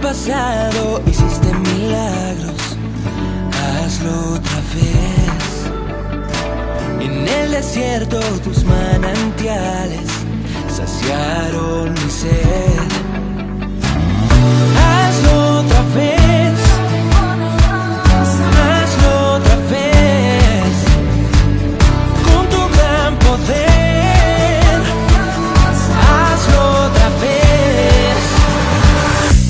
pasado hiciste milagros, hazlo otra vez. En el desierto tus manantiales saciaron mi sed. Hazlo otra vez, hazlo otra vez, con tu gran poder. Hazlo otra vez.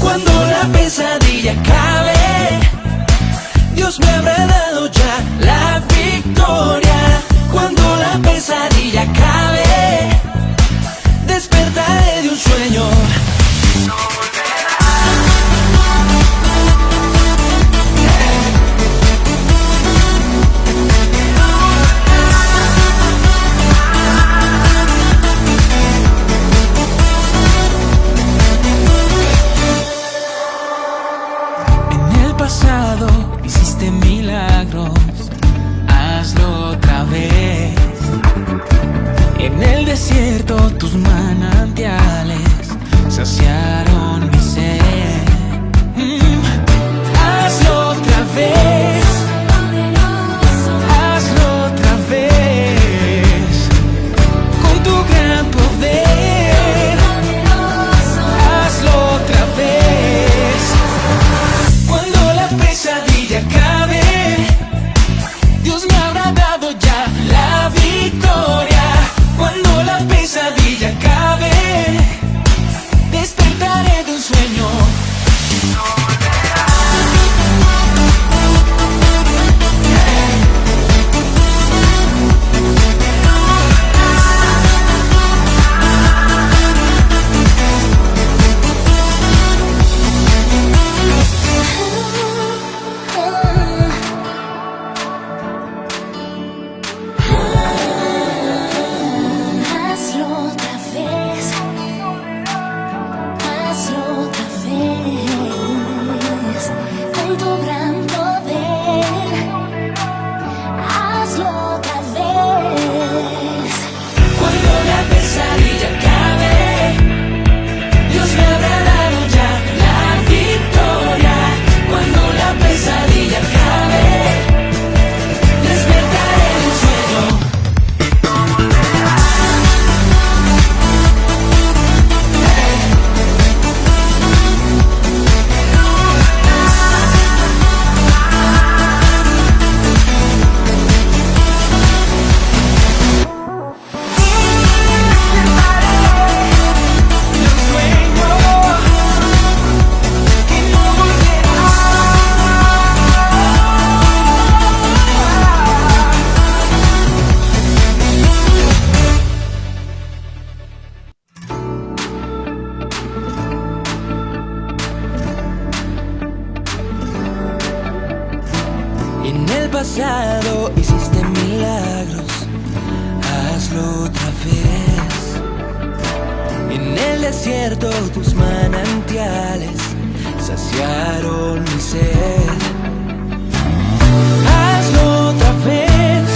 Cuando la pesadilla acabe, Dios me habrá dado ya la victoria. Cuando la pesadilla acabe, despertaré de un sueño. Pasado hiciste milagros, hazlo otra vez. En el desierto tus manantiales saciaron mi sed. Hazlo otra vez, hazlo otra vez, con tu gran poder. Hazlo otra vez. Cuando la pesadilla acabe, Dios me habrá dado ya la victoria. Cuando la pesadilla acabe, despertaré de un sueño. En el pasado hiciste milagros, hazlo otra vez. En el desierto tus manantiales saciaron mi sed. Hazlo otra vez,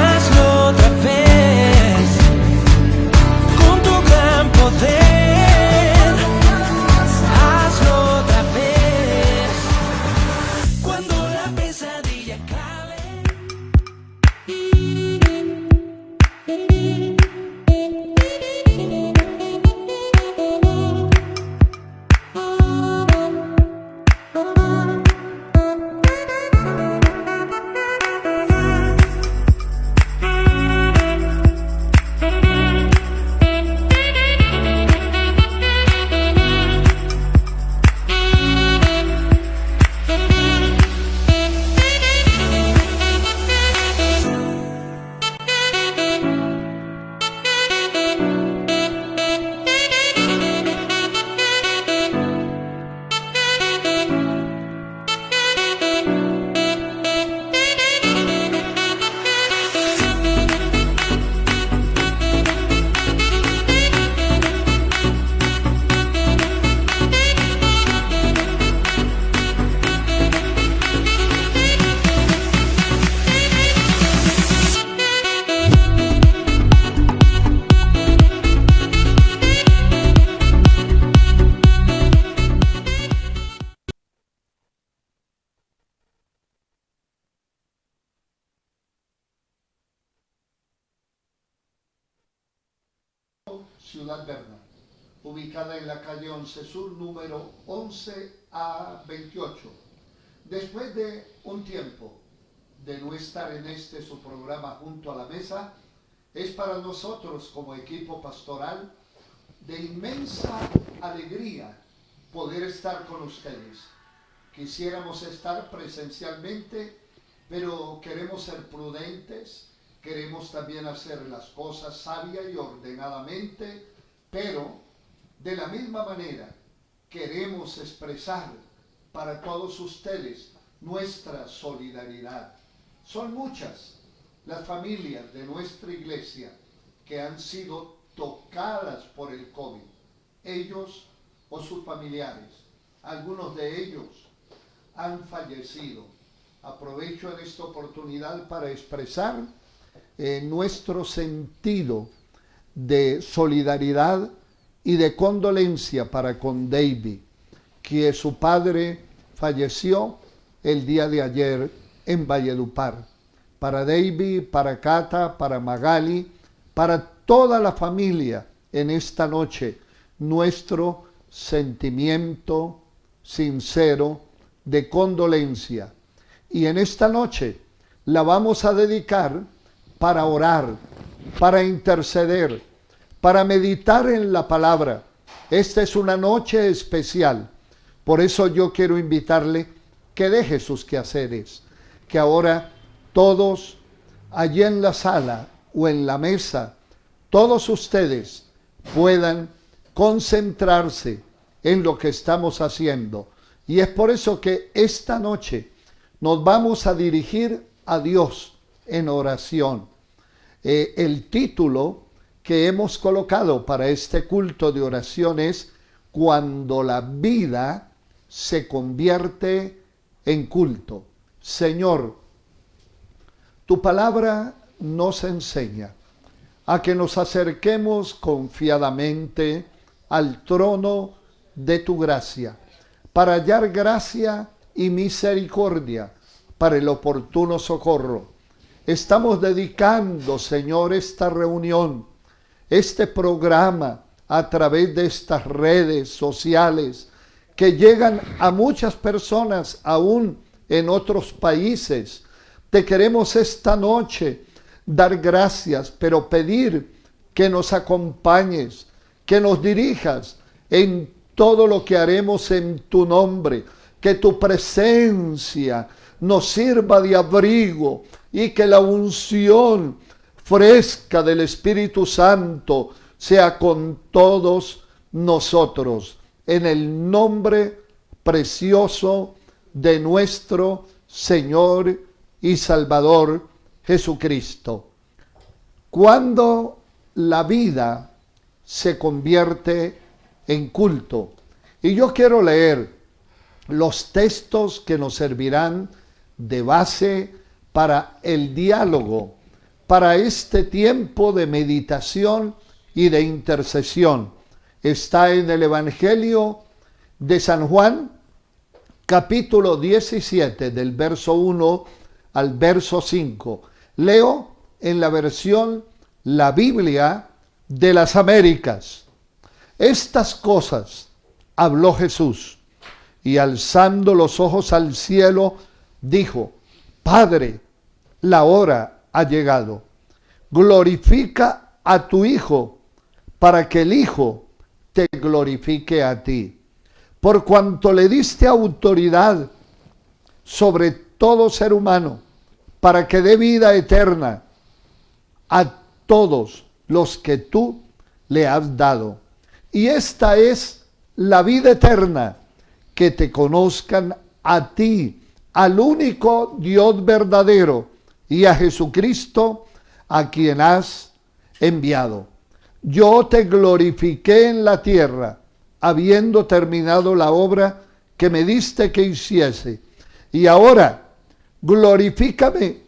hazlo otra vez, con tu gran poder. Hazlo otra vez. Cuando la pesadilla acabe. Cristo, Ciudad Berna, ubicada en la calle 11 Sur, número 11A28. Después de un tiempo de no estar en su programa Junto a la Mesa, es para nosotros como equipo pastoral de inmensa alegría poder estar con ustedes. Quisiéramos estar presencialmente, pero queremos ser prudentes, queremos también hacer las cosas sabia y ordenadamente, pero de la misma manera queremos expresar para todos ustedes nuestra solidaridad. Son muchas las familias de nuestra iglesia que han sido tocadas por el COVID, ellos o sus familiares. Algunos de ellos han fallecido. Aprovecho en esta oportunidad para expresar nuestro sentido de solidaridad y de condolencia para con David, que su padre falleció el día de ayer en Valledupar. Para David, para Cata, para Magali, para toda la familia en esta noche, nuestro sentimiento sincero de condolencia. Y en esta noche la vamos a dedicar para orar, para interceder, para meditar en la palabra. Esta es una noche especial. Por eso yo quiero invitarle que deje sus quehaceres, que ahora todos allí en la sala o en la mesa, todos ustedes puedan concentrarse en lo que estamos haciendo. Y es por eso que esta noche nos vamos a dirigir a Dios en oración. El título que hemos colocado para este culto de oración es Cuando la vida se convierte en culto. Señor, tu palabra nos enseña a que nos acerquemos confiadamente al trono de tu gracia, para hallar gracia y misericordia para el oportuno socorro. Estamos dedicando, Señor, esta reunión, este programa a través de estas redes sociales que llegan a muchas personas aún en otros países. Te queremos esta noche dar gracias, pero pedir que nos acompañes, que nos dirijas en todo lo que haremos en tu nombre, que tu presencia nos sirva de abrigo y que la unción fresca del Espíritu Santo sea con todos nosotros. En el nombre precioso de nuestro Señor y Salvador Jesucristo. Cuando la vida se convierte en culto. Y yo quiero leer los textos que nos servirán de base para el diálogo, para este tiempo de meditación y de intercesión. Está en el Evangelio de San Juan, capítulo 17, del verso 1 al verso 5. Leo en la versión La Biblia de las Américas. Estas cosas habló Jesús, y alzando los ojos al cielo, dijo: Padre, la hora ha llegado. Glorifica a tu Hijo, para que el Hijo te glorifique a ti. Por cuanto le diste autoridad sobre todo ser humano, para que dé vida eterna a todos los que tú le has dado. Y esta es la vida eterna, que te conozcan a ti, al único Dios verdadero, y a Jesucristo, a quien has enviado. Yo te glorifiqué en la tierra, habiendo terminado la obra que me diste que hiciese. Y ahora glorifícame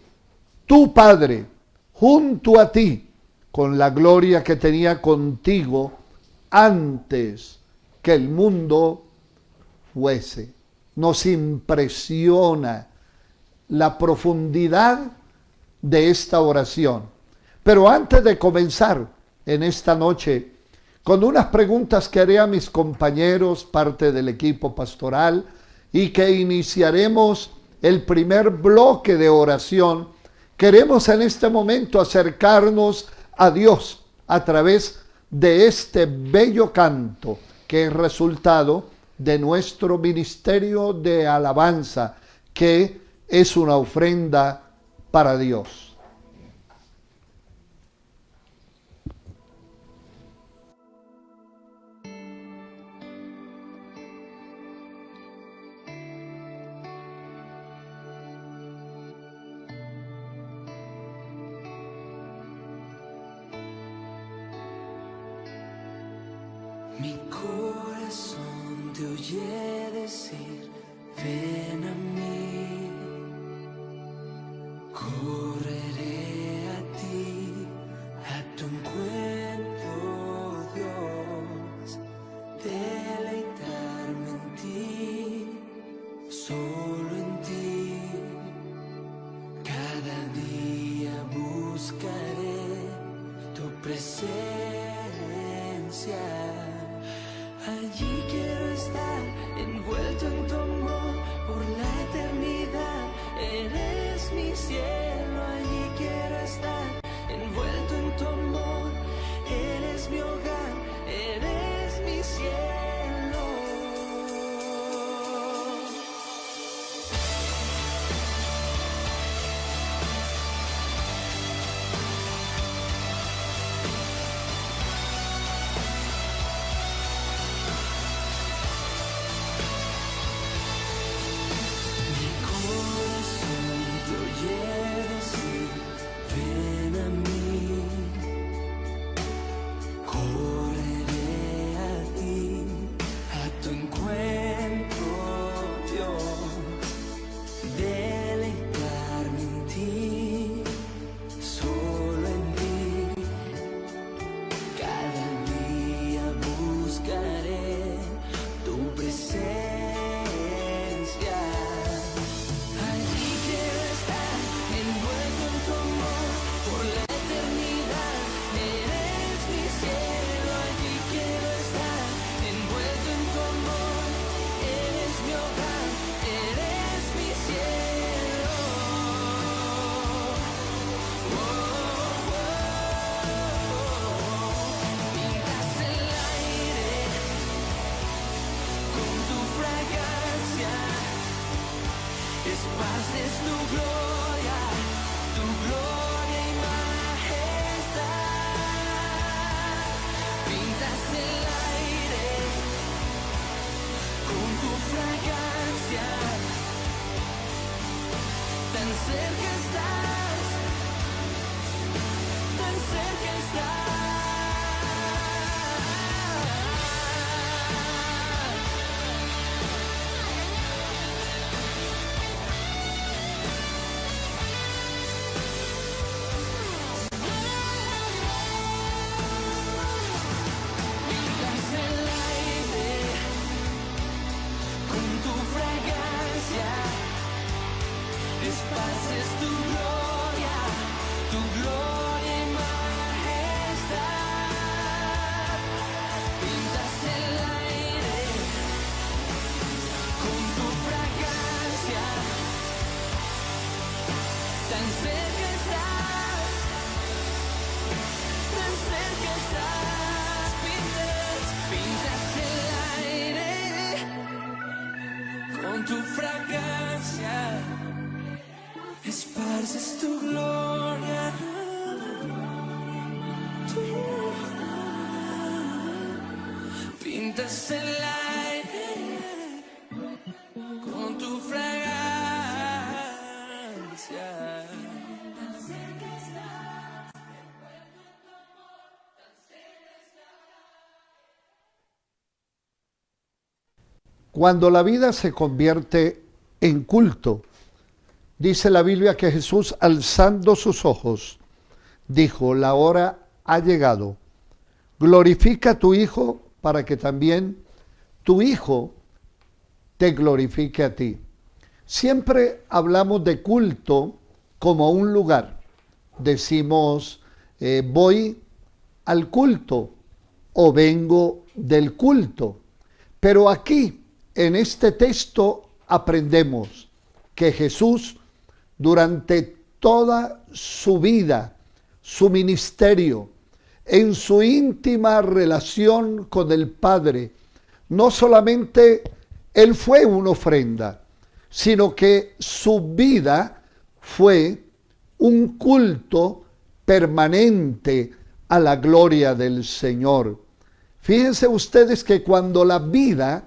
tu Padre junto a ti, con la gloria que tenía contigo antes que el mundo fuese. Nos impresiona la profundidad de esta oración. Pero antes de comenzar en esta noche con unas preguntas que haré a mis compañeros, parte del equipo pastoral, y que iniciaremos el primer bloque de oración. Queremos en este momento acercarnos a Dios a través de este bello canto que es resultado de nuestro ministerio de alabanza, que es una ofrenda para Dios. Mi corazón te oye decir, ven a mí, correré a ti, a tu encuentro, Dios, deleitarme en ti, solo en ti, cada día buscaré tu presencia. Allí quiero estar, envuelto en tu amor por la eternidad. Eres mi cielo, allí quiero estar, envuelto en tu amor. Eres mi hogar, eres mi cielo. Esparces tu gloria y majestad. Pintas el aire con tu fragancia. Tan cerca estás, tan cerca estás. Esparces tu gloria y majestad. Pintas el aire con tu fragancia. Tan cerca estás, tan cerca estás. Pintas el aire con tu fragancia. Esparces tu gloria, pintas el aire con tu fragancia. Cuando la vida se convierte en culto, dice la Biblia que Jesús, alzando sus ojos, dijo: la hora ha llegado. Glorifica a tu Hijo para que también tu Hijo te glorifique a ti. Siempre hablamos de culto como un lugar. Decimos, voy al culto o vengo del culto. Pero aquí, en este texto, aprendemos que Jesús, durante toda su vida, su ministerio, en su íntima relación con el Padre, no solamente Él fue una ofrenda, sino que su vida fue un culto permanente a la gloria del Señor. Fíjense ustedes que cuando la vida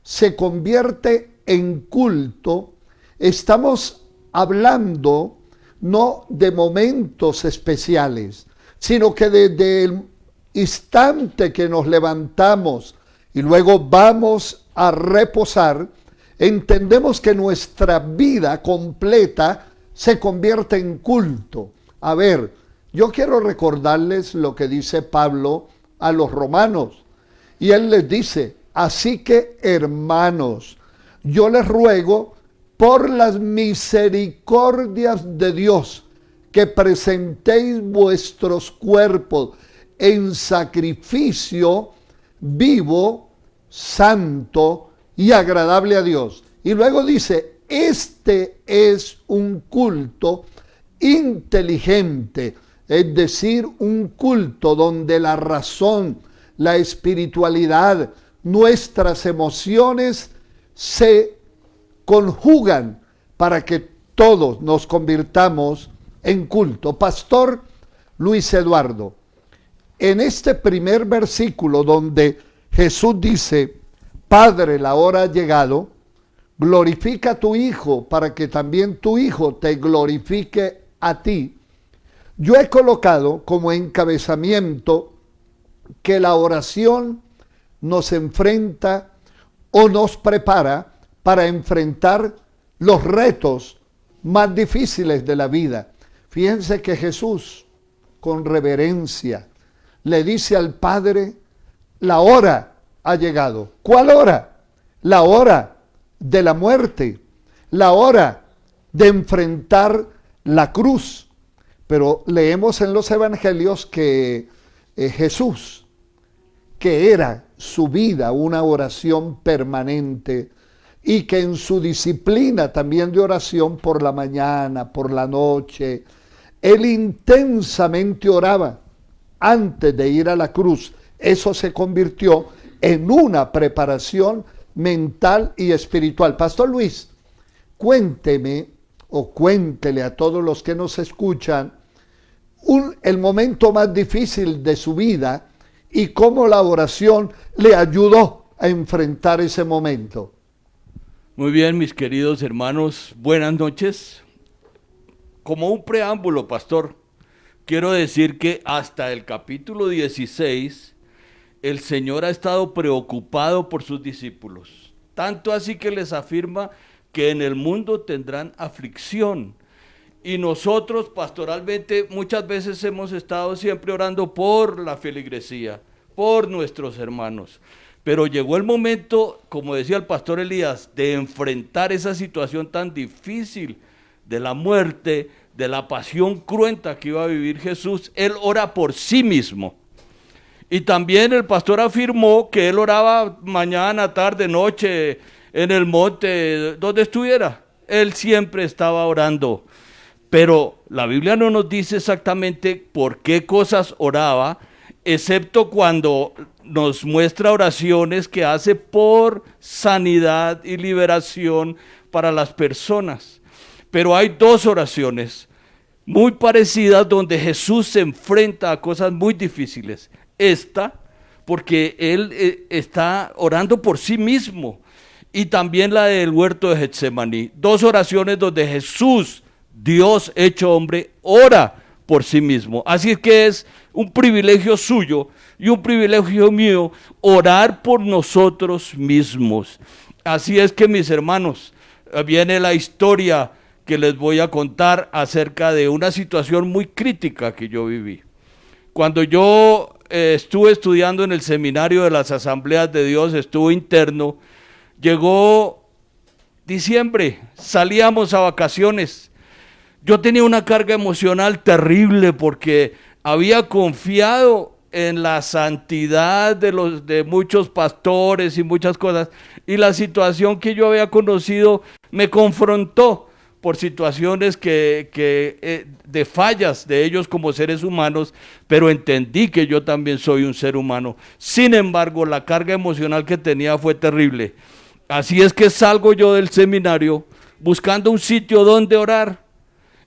se convierte en culto, estamos hablando no de momentos especiales, sino que desde el instante que nos levantamos y luego vamos a reposar, entendemos que nuestra vida completa se convierte en culto. A ver, yo quiero recordarles lo que dice Pablo a los romanos. Y él les dice: así que, hermanos, yo les ruego por las misericordias de Dios que presentéis vuestros cuerpos en sacrificio vivo, santo y agradable a Dios. Y luego dice: este es un culto inteligente, es decir, un culto donde la razón, la espiritualidad, nuestras emociones se conjugan para que todos nos convirtamos en culto. Pastor Luis Eduardo, en este primer versículo donde Jesús dice: Padre, la hora ha llegado, glorifica a tu Hijo para que también tu Hijo te glorifique a ti. Yo he colocado como encabezamiento que la oración nos enfrenta o nos prepara para enfrentar los retos más difíciles de la vida. Fíjense que Jesús, con reverencia, le dice al Padre: la hora ha llegado. ¿Cuál hora? La hora de la muerte, la hora de enfrentar la cruz. Pero leemos en los evangelios que Jesús, que era su vida una oración permanente, y que en su disciplina también de oración por la mañana, por la noche, él intensamente oraba antes de ir a la cruz. Eso se convirtió en una preparación mental y espiritual. Pastor Luis, cuénteme o cuéntele a todos los que nos escuchan el momento más difícil de su vida y cómo la oración le ayudó a enfrentar ese momento. Muy bien, mis queridos hermanos, buenas noches. Como un preámbulo, pastor, quiero decir que hasta el capítulo 16, el Señor ha estado preocupado por sus discípulos. Tanto así que les afirma que en el mundo tendrán aflicción. Y nosotros pastoralmente muchas veces hemos estado siempre orando por la feligresía, por nuestros hermanos. Pero llegó el momento, como decía el pastor Elías, de enfrentar esa situación tan difícil de la muerte, de la pasión cruenta que iba a vivir Jesús. Él ora por sí mismo. Y también el pastor afirmó que él oraba mañana, tarde, noche, en el monte, donde estuviera. Él siempre estaba orando. Pero la Biblia no nos dice exactamente por qué cosas oraba, excepto cuando nos muestra oraciones que hace por sanidad y liberación para las personas. Pero hay dos oraciones muy parecidas donde Jesús se enfrenta a cosas muy difíciles. Esta, porque él está orando por sí mismo, y también la del huerto de Getsemaní. Dos oraciones donde Jesús, Dios hecho hombre, ora por sí mismo. Así es que es un privilegio suyo y un privilegio mío orar por nosotros mismos. Así es que, mis hermanos, viene la historia que les voy a contar acerca de una situación muy crítica que yo viví. Cuando yo estuve estudiando en el seminario de las Asambleas de Dios, estuve interno, llegó diciembre, salíamos a vacaciones. Yo tenía una carga emocional terrible porque había confiado en la santidad de muchos pastores y muchas cosas, y la situación que yo había conocido me confrontó por situaciones de fallas de ellos como seres humanos, pero entendí que yo también soy un ser humano. Sin embargo, la carga emocional que tenía fue terrible. Así es que salgo yo del seminario buscando un sitio donde orar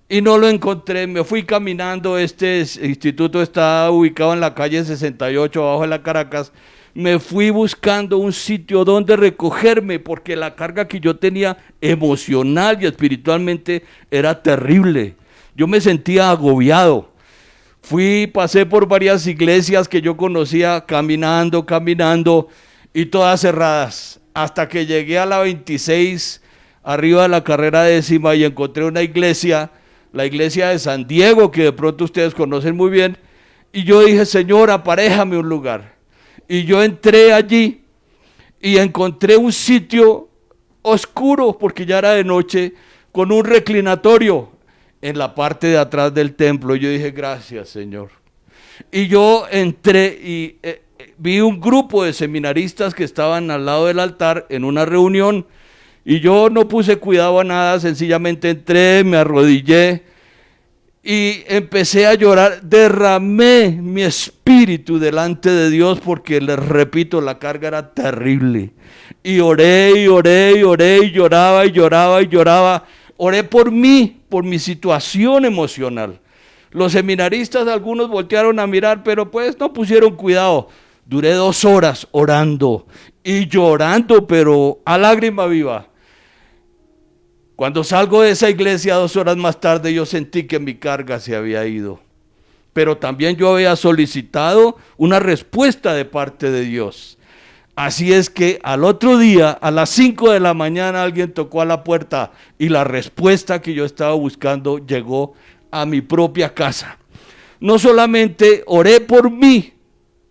y no lo encontré. Me fui caminando. Este instituto está ubicado en la calle 68 abajo de la Caracas. Me fui buscando un sitio donde recogerme porque la carga que yo tenía emocional y espiritualmente era terrible. Yo me sentía agobiado. Pasé por varias iglesias que yo conocía caminando y todas cerradas, hasta que llegué a la 26 arriba de la carrera 10ª y encontré una iglesia, la iglesia de San Diego, que de pronto ustedes conocen muy bien, y yo dije: Señor, aparéjame un lugar. Y yo entré allí y encontré un sitio oscuro, porque ya era de noche, con un reclinatorio en la parte de atrás del templo. Yo dije: gracias, Señor. Y yo entré y vi un grupo de seminaristas que estaban al lado del altar en una reunión, y yo no puse cuidado a nada, sencillamente entré, me arrodillé y empecé a llorar. Derramé mi espíritu delante de Dios porque, les repito, la carga era terrible. Y oré y lloraba. Oré por mí, por mi situación emocional. Los seminaristas, algunos voltearon a mirar, pero pues no pusieron cuidado. Duré 2 horas orando y llorando, pero a lágrima viva. Cuando salgo de esa iglesia 2 horas más tarde, yo sentí que mi carga se había ido. Pero también yo había solicitado una respuesta de parte de Dios. Así es que al otro día, a las 5 de la mañana, alguien tocó a la puerta y la respuesta que yo estaba buscando llegó a mi propia casa. No solamente oré por mí,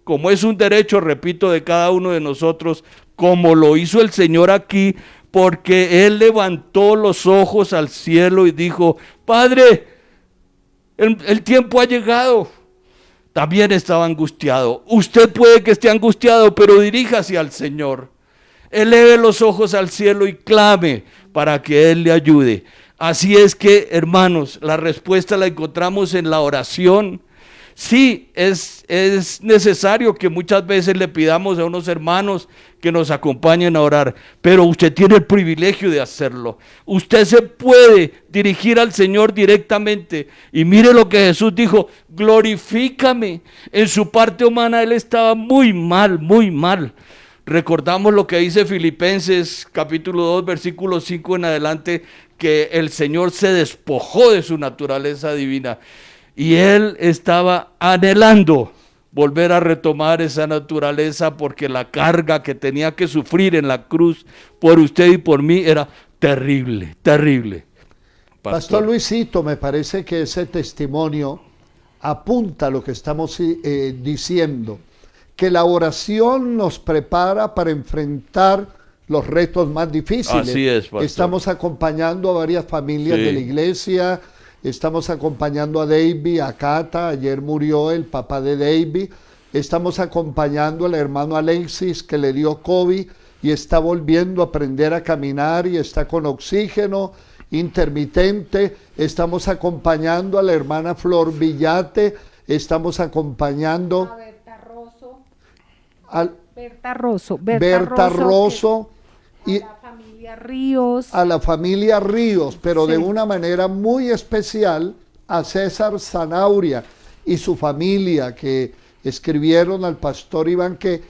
como es un derecho, repito, de cada uno de nosotros, como lo hizo el Señor aquí, porque Él levantó los ojos al cielo y dijo: Padre, el tiempo ha llegado. También estaba angustiado. Usted puede que esté angustiado, pero diríjase al Señor. Eleve los ojos al cielo y clame para que Él le ayude. Así es que, hermanos, la respuesta la encontramos en la oración. Sí, es necesario que muchas veces le pidamos a unos hermanos que nos acompañen a orar, pero usted tiene el privilegio de hacerlo. Usted se puede dirigir al Señor directamente. Y mire lo que Jesús dijo: glorifícame. En su parte humana Él estaba muy mal. Recordamos lo que dice Filipenses capítulo 2, versículo 5 en adelante, que el Señor se despojó de su naturaleza divina. Y Él estaba anhelando volver a retomar esa naturaleza, porque la carga que tenía que sufrir en la cruz por usted y por mí era terrible. Pastor Luisito, me parece que ese testimonio apunta a lo que estamos diciendo, que la oración nos prepara para enfrentar los retos más difíciles. Así es, pastor. Estamos acompañando a varias familias de la iglesia. Estamos acompañando a David, a Cata. Ayer murió el papá de David. Estamos acompañando al hermano Alexis, que le dio COVID y está volviendo a aprender a caminar y está con oxígeno intermitente. Estamos acompañando a la hermana Flor Villate. Estamos acompañando a Berta Rosso y a la familia Ríos, pero sí, de una manera muy especial a César Zanauria y su familia, que escribieron al pastor Iván que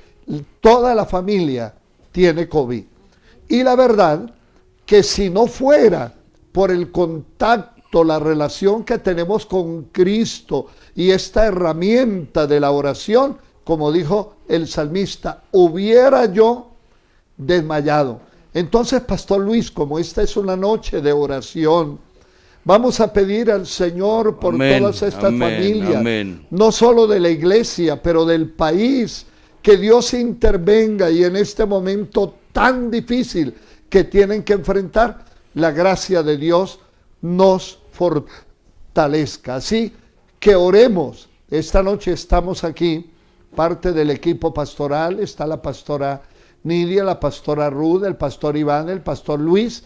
toda la familia tiene COVID. Y la verdad que si no fuera por el contacto, la relación que tenemos con Cristo y esta herramienta de la oración, como dijo el salmista, hubiera yo desmayado. Entonces, Pastor Luis, como esta es una noche de oración, vamos a pedir al Señor por todas estas familias, no solo de la iglesia, pero del país, que Dios intervenga y en este momento tan difícil que tienen que enfrentar, la gracia de Dios nos fortalezca. Así que oremos. Esta noche estamos aquí parte del equipo pastoral, está la pastora Nidia, la pastora Ruth, el pastor Iván, el pastor Luis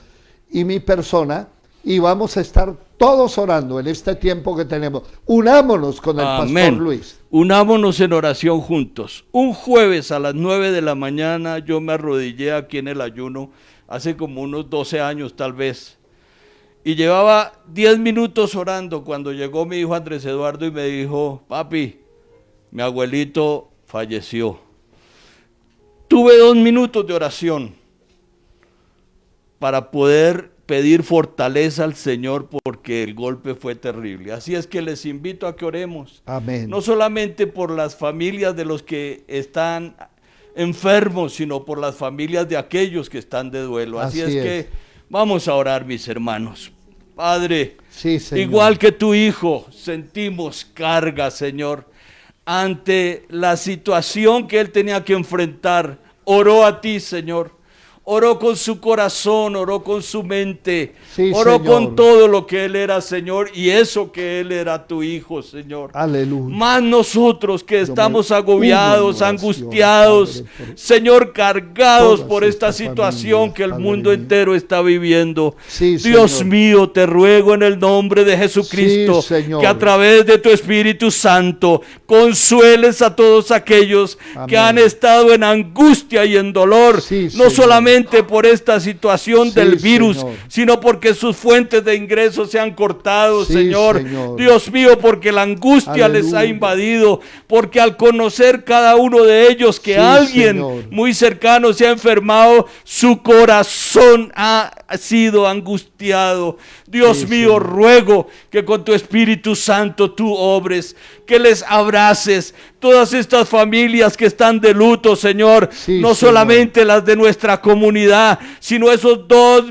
y mi persona, y vamos a estar todos orando en este tiempo que tenemos. Unámonos con el pastor Luis. Unámonos en oración juntos. Un jueves a las 9 de la mañana yo me arrodillé aquí en el ayuno, hace como unos 12 años tal vez, y llevaba 10 minutos orando cuando llegó mi hijo Andrés Eduardo y me dijo: papi, mi abuelito falleció. Tuve 2 minutos de oración para poder pedir fortaleza al Señor porque el golpe fue terrible. Así es que les invito a que oremos. Amén. No solamente por las familias de los que están enfermos, sino por las familias de aquellos que están de duelo. Así es que vamos a orar, mis hermanos. Padre, sí, igual que tu hijo, sentimos carga, Señor, ante la situación que él tenía que enfrentar. Oró a ti, Señor. Oró con su corazón, oró con su mente, sí, oró Señor, con todo lo que él era, Señor, y eso que él era tu hijo, Señor. Aleluya. Más nosotros que estamos agobiados, angustiados, Padre, Señor, cargados por esta situación que el mundo entero está viviendo. Sí, Dios Señor mío, te ruego en el nombre de Jesucristo, sí, que a través de tu Espíritu Santo consueles a todos aquellos que han estado en angustia y en dolor, sí, no solamente por esta situación del virus, Señor, sino porque sus fuentes de ingresos se han cortado, sí, Señor. Dios mío, porque la angustia les ha invadido, porque al conocer cada uno de ellos que alguien muy cercano se ha enfermado, su corazón ha sido angustiado. Dios mío, ruego que con tu Espíritu Santo tú obres, que les abraces todas estas familias que están de luto, Señor, no solamente las de nuestra comunidad, sino esos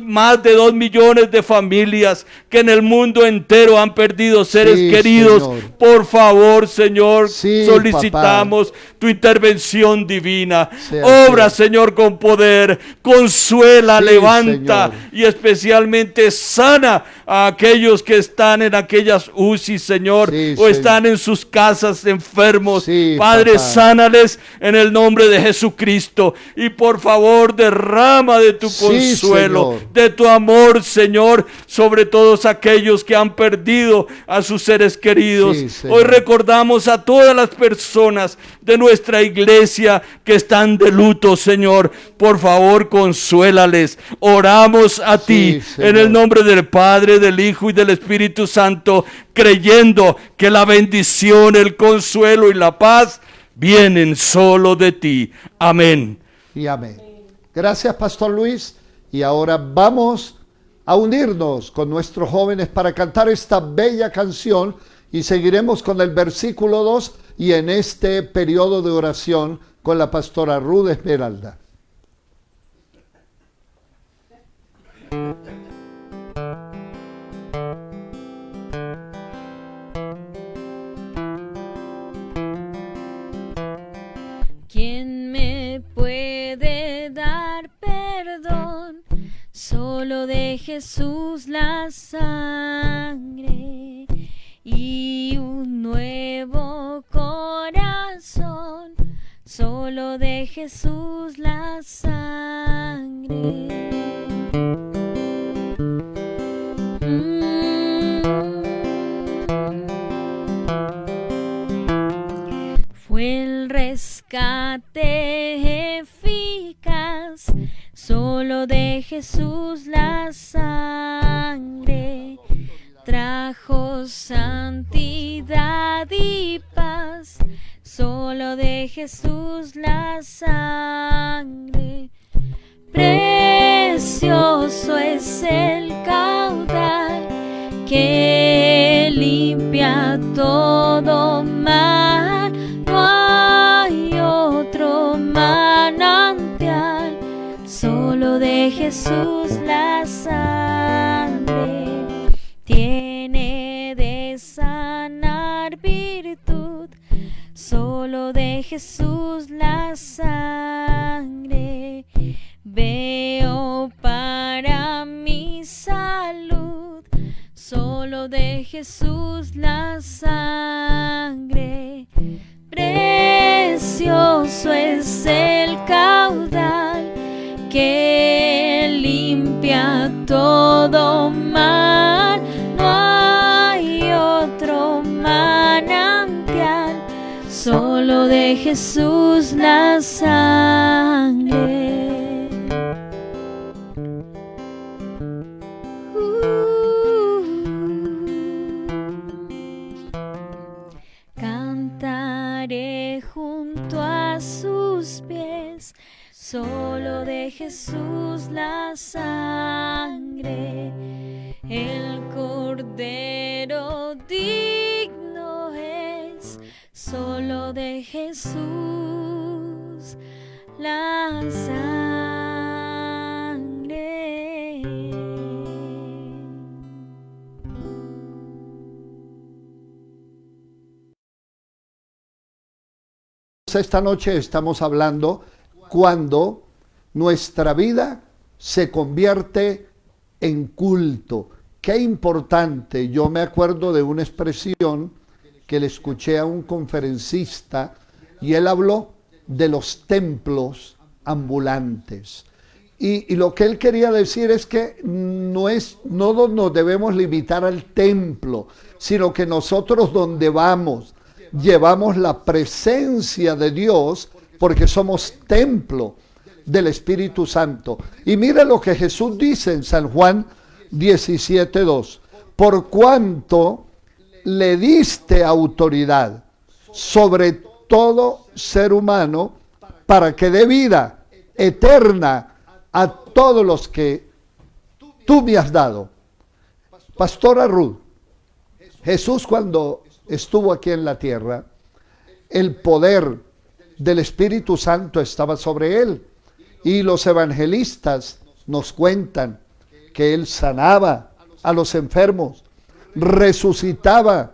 más de 2 millones de familias que en el mundo entero han perdido seres queridos. Por favor, Señor, solicitamos tu intervención divina. Obra, Señor, con poder, consuela, levanta, y especialmente sana a aquellos que están en aquellas UCI, Señor, o están en sus casas enfermos. Padre, sánales en el nombre de Jesucristo, y por favor derrama de tu consuelo, de tu amor, Señor, sobre todos aquellos que han perdido a sus seres queridos. Hoy recordamos a todas las personas de nuestra iglesia que están de luto, Señor. Por favor, consuélales. Oramos a ti en el nombre del Padre, del Hijo y del Espíritu Santo, creyendo que la bendición, el consuelo y la paz vienen solo de ti. Amén. Y amén. Gracias, Pastor Luis. Y ahora vamos a unirnos con nuestros jóvenes para cantar esta bella canción, y seguiremos con el versículo 2 y en este periodo de oración con la pastora Ruth Esmeralda. ¿Quién me puede dar perdón? Solo de Jesús la sangre y un nuevo corazón. Solo de Jesús la sangre. Fue el rescate eficaz, solo de Jesús la sangre trajo santidad y paz, solo de Jesús la sangre. Precioso es el caudal que limpia todo mal. No hay otro manantial, solo de Jesús la sangre. Tiene de sanar virtud, solo de Jesús la sangre. Veo para mi salud, solo de Jesús la sangre. Precioso es el caudal que limpia todo mal. No hay otro manantial, solo de Jesús la sangre. Cantaré junto a sus pies, solo de Jesús la sangre. El Cordero digno es, solo de Jesús la sangre. Esta noche estamos hablando cuando nuestra vida se convierte en culto. Qué importante. Yo me acuerdo de una expresión que le escuché a un conferencista y él habló de los templos ambulantes. Y lo que él quería decir es que no nos debemos limitar al templo, sino que nosotros donde vamos llevamos la presencia de Dios porque somos templo del Espíritu Santo. Y mire lo que Jesús dice en San Juan 17:2. Por cuanto le diste autoridad sobre todo ser humano para que dé vida eterna a todos los que tú me has dado. Pastora Ruth, Jesús cuando estuvo aquí en la tierra, el poder del Espíritu Santo estaba sobre él. Y los evangelistas nos cuentan que él sanaba a los enfermos, resucitaba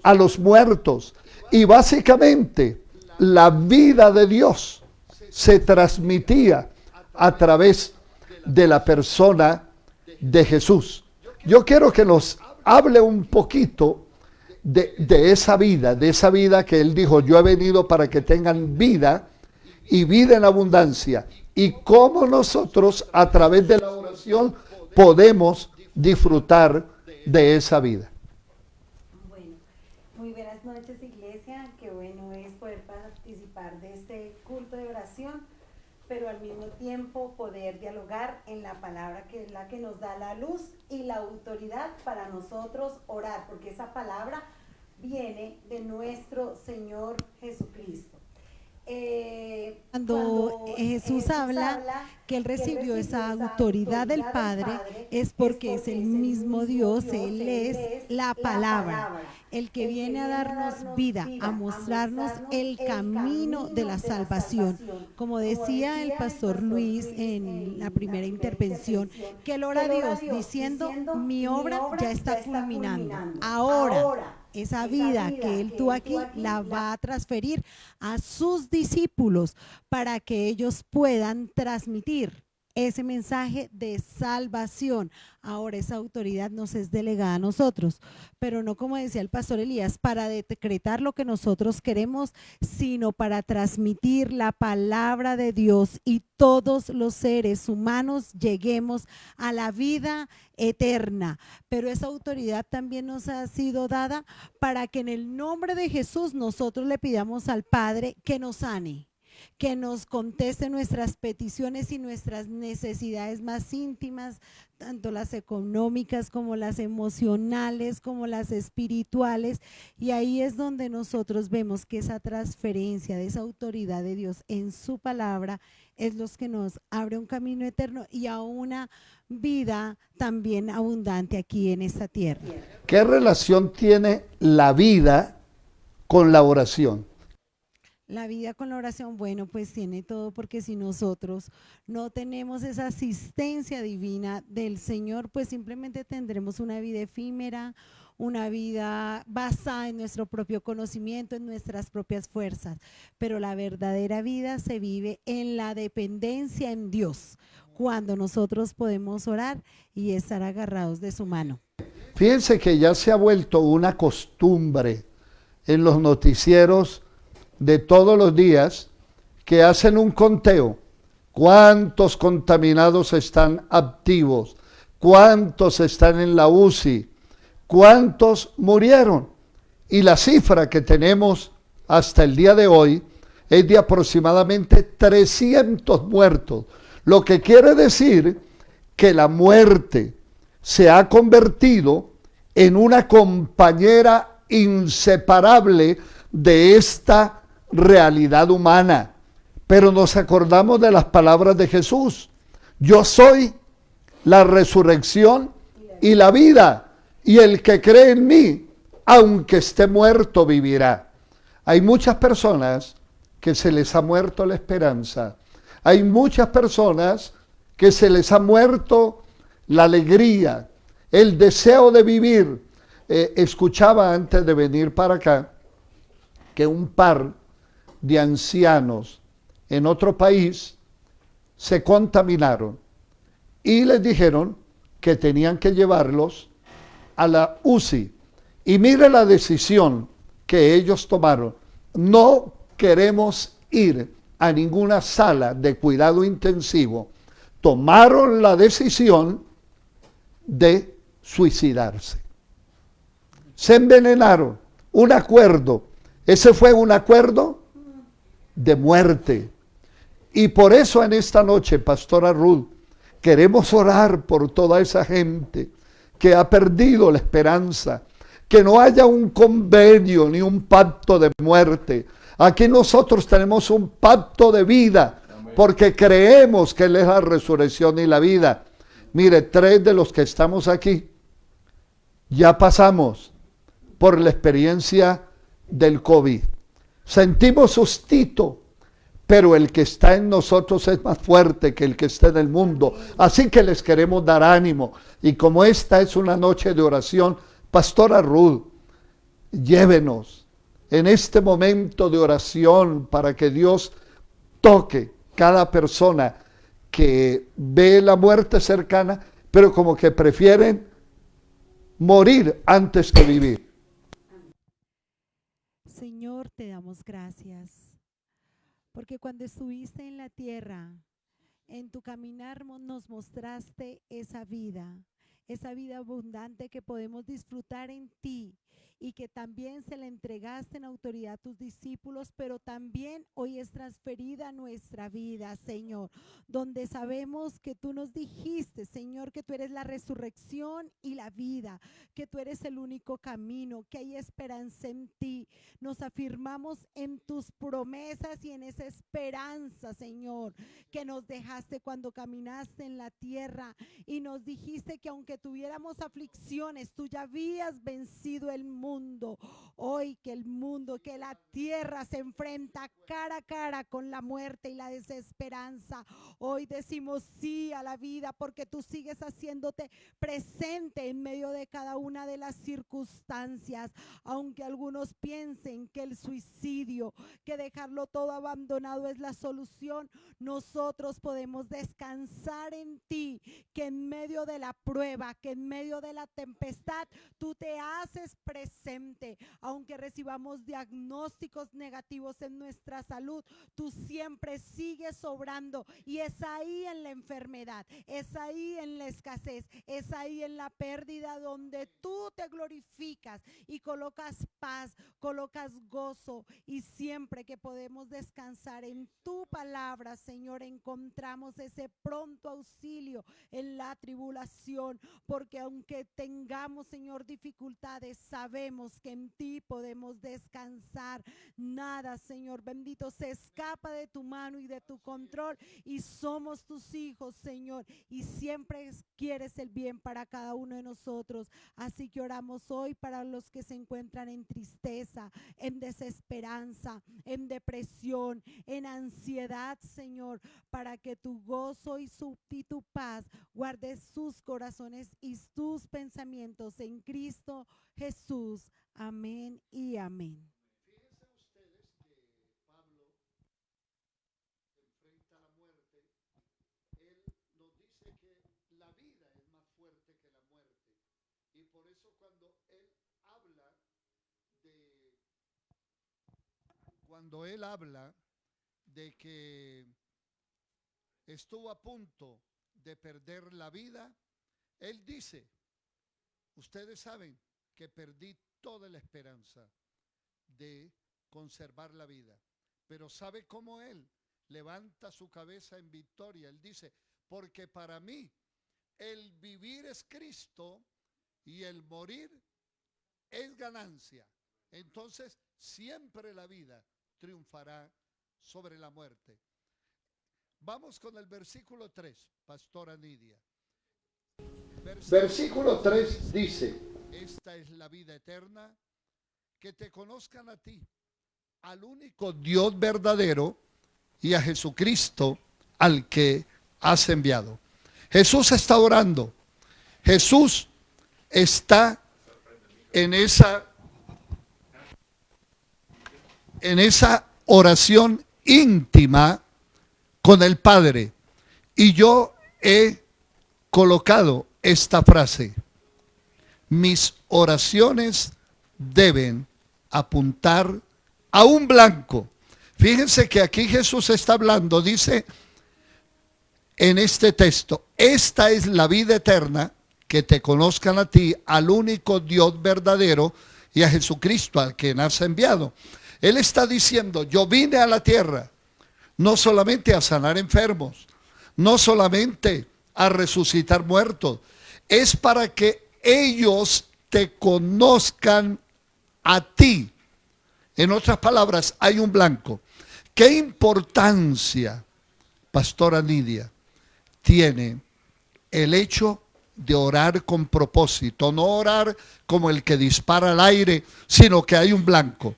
a los muertos. Y básicamente la vida de Dios se transmitía a través de la persona de Jesús. Yo quiero que nos hable un poquito de esa vida que él dijo, yo he venido para que tengan vida y vida en abundancia, y cómo nosotros a través de la oración podemos disfrutar de esa vida. Bueno, muy buenas noches, iglesia. Qué bueno es poder participar de este culto de oración, pero al mismo tiempo poder dialogar en la palabra que es la que nos da la luz y la autoridad para nosotros orar, porque esa palabra viene de nuestro Señor Jesucristo. Cuando Jesús habla que Él recibió esa autoridad del Padre, es porque es el mismo Dios, Él es la palabra, el que viene a darnos vida, a mostrarnos el camino de la salvación. Como decía el pastor Luis en la primera intervención, que Él ora a Dios diciendo, mi obra ya está culminando. Ahora, esa vida que Él tuvo aquí la va a transferir a sus discípulos para que ellos puedan transmitir ese mensaje de salvación. Ahora esa autoridad nos es delegada a nosotros, pero no, como decía el pastor Elías, para decretar lo que nosotros queremos, sino para transmitir la palabra de Dios y todos los seres humanos lleguemos a la vida eterna. Pero esa autoridad también nos ha sido dada para que en el nombre de Jesús nosotros le pidamos al Padre que nos sane, que nos conteste nuestras peticiones y nuestras necesidades más íntimas, tanto las económicas como las emocionales, como las espirituales. Y ahí es donde nosotros vemos que esa transferencia de esa autoridad de Dios en su palabra es lo que nos abre un camino eterno y a una vida también abundante aquí en esta tierra. ¿Qué relación tiene la vida con la oración? La vida con la oración, bueno, pues tiene todo, porque si nosotros no tenemos esa asistencia divina del Señor, pues simplemente tendremos una vida efímera, una vida basada en nuestro propio conocimiento, en nuestras propias fuerzas. Pero la verdadera vida se vive en la dependencia en Dios, cuando nosotros podemos orar y estar agarrados de su mano. Fíjense que ya se ha vuelto una costumbre en los noticieros de todos los días que hacen un conteo. ¿Cuántos contaminados están activos? ¿Cuántos están en la UCI? ¿Cuántos murieron? Y la cifra que tenemos hasta el día de hoy es de aproximadamente 300 muertos, lo que quiere decir que la muerte se ha convertido en una compañera inseparable de esta realidad humana. Pero nos acordamos de las palabras de Jesús: yo soy la resurrección y la vida, y el que cree en mí, aunque esté muerto, vivirá. Hay muchas personas que se les ha muerto la esperanza. Hay muchas personas que se les ha muerto la alegría, el deseo de vivir. Escuchaba antes de venir para acá que un par de ancianos en otro país se contaminaron y les dijeron que tenían que llevarlos a la UCI. Y mire la decisión que ellos tomaron: no queremos ir a ninguna sala de cuidado intensivo. Tomaron la decisión de suicidarse. Se envenenaron. Un acuerdo. Ese fue un acuerdo de muerte. Y por eso en esta noche, Pastora Ruth, queremos orar por toda esa gente que ha perdido la esperanza. Que no haya un convenio ni un pacto de muerte. Aquí nosotros tenemos un pacto de vida, porque creemos que Él es la resurrección y la vida. Mire, 3 de los que estamos aquí ya pasamos por la experiencia del COVID. Sentimos sustito, pero el que está en nosotros es más fuerte que el que está en el mundo. Así que les queremos dar ánimo. Y como esta es una noche de oración, Pastora Ruth, llévenos en este momento de oración para que Dios toque cada persona que ve la muerte cercana, pero como que prefieren morir antes que vivir. Señor, te damos gracias, porque cuando estuviste en la tierra, en tu caminar nos mostraste esa vida abundante que podemos disfrutar en ti, y que también se la entregaste en autoridad a tus discípulos, pero también hoy es transferida a nuestra vida, Señor, donde sabemos que tú nos dijiste, Señor, que tú eres la resurrección y la vida, que tú eres el único camino, que hay esperanza en ti. Nos afirmamos en tus promesas y en esa esperanza, Señor, que nos dejaste cuando caminaste en la tierra y nos dijiste que aunque tuviéramos aflicciones, tú ya habías vencido el mundo. Hoy que la tierra se enfrenta cara a cara con la muerte y la desesperanza, hoy decimos sí a la vida, porque tú sigues haciéndote presente en medio de cada una de las circunstancias. Aunque algunos piensen que el suicidio, que dejarlo todo abandonado es la solución, nosotros podemos descansar en ti, que en medio de la prueba, que en medio de la tempestad, tú te haces presente. Aunque recibamos diagnósticos negativos en nuestra salud, tú siempre sigues obrando, y es ahí en la enfermedad, es ahí en la escasez, es ahí en la pérdida donde tú te glorificas y colocas paz, colocas gozo. Y siempre que podemos descansar en tu palabra, Señor, encontramos ese pronto auxilio en la tribulación, porque aunque tengamos, Señor, dificultades, sabemos que en ti podemos descansar. Nada, Señor bendito, se escapa de tu mano y de tu control, y somos tus hijos, Señor, y siempre quieres el bien para cada uno de nosotros. Así que oramos hoy para los que se encuentran en tristeza, en desesperanza, en depresión, en ansiedad, Señor, para que tu gozo y tu paz guarde sus corazones y tus pensamientos en Cristo Jesús. Amén y amén. Fíjense ustedes que Pablo enfrenta la muerte. Él nos dice que la vida es más fuerte que la muerte. Y por eso cuando él habla de que estuvo a punto de perder la vida, él dice, ustedes saben que perdí toda la esperanza de conservar la vida, pero ¿sabe cómo él levanta su cabeza en victoria? Él dice, porque para mí el vivir es Cristo y el morir es ganancia. Entonces siempre la vida triunfará sobre la muerte. Vamos con el versículo 3, Pastora Nidia. Versículo 3 dice, esta es la vida eterna, que te conozcan a ti, al único Dios verdadero, y a Jesucristo, al que has enviado. Jesús está orando. Jesús está en esa oración íntima con el Padre. Y yo he colocado esta frase: mis oraciones deben apuntar a un blanco. Fíjense que aquí Jesús está hablando, dice en este texto, esta es la vida eterna, que te conozcan a ti, al único Dios verdadero, y a Jesucristo, al que has enviado. Él está diciendo, yo vine a la tierra no solamente a sanar enfermos, no solamente a resucitar muertos, es para que ellos te conozcan a ti. En otras palabras, hay un blanco. ¿Qué importancia, Pastora Nidia, tiene el hecho de orar con propósito? No orar como el que dispara al aire, sino que hay un blanco.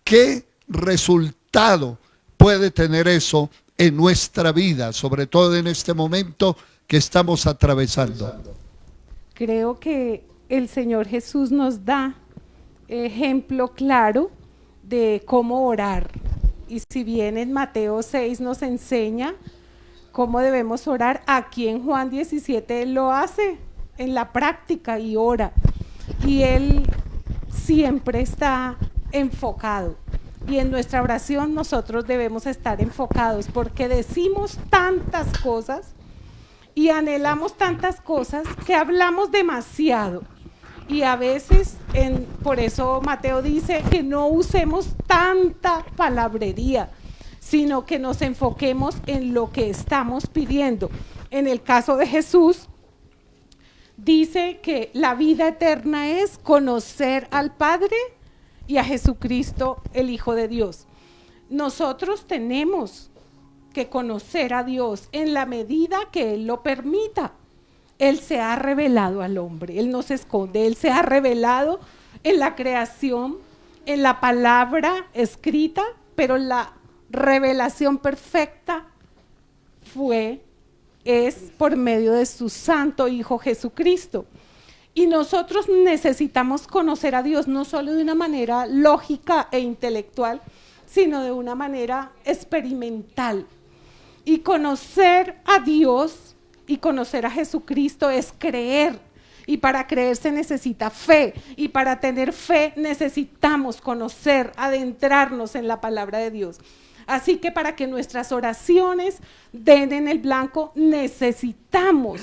¿Qué resultado puede tener eso en nuestra vida, sobre todo en este momento que estamos atravesando? Creo que el Señor Jesús nos da ejemplo claro de cómo orar. Y si bien en Mateo 6 nos enseña cómo debemos orar, aquí en Juan 17 Él lo hace en la práctica y ora. Y Él siempre está enfocado. Y en nuestra oración nosotros debemos estar enfocados, porque decimos tantas cosas y anhelamos tantas cosas que hablamos demasiado. Y a veces, por eso Mateo dice que no usemos tanta palabrería, sino que nos enfoquemos en lo que estamos pidiendo. En el caso de Jesús, dice que la vida eterna es conocer al Padre y a Jesucristo, el Hijo de Dios. Nosotros tenemos que conocer a Dios en la medida que Él lo permita. Él se ha revelado al hombre, Él no se esconde, Él se ha revelado en la creación, en la palabra escrita, pero la revelación perfecta es por medio de su santo Hijo Jesucristo. Y nosotros necesitamos conocer a Dios no solo de una manera lógica e intelectual, sino de una manera experimental. Y conocer a Dios y conocer a Jesucristo es creer. Y para creer se necesita fe. Y para tener fe necesitamos conocer, adentrarnos en la palabra de Dios. Así que para que nuestras oraciones den en el blanco, necesitamos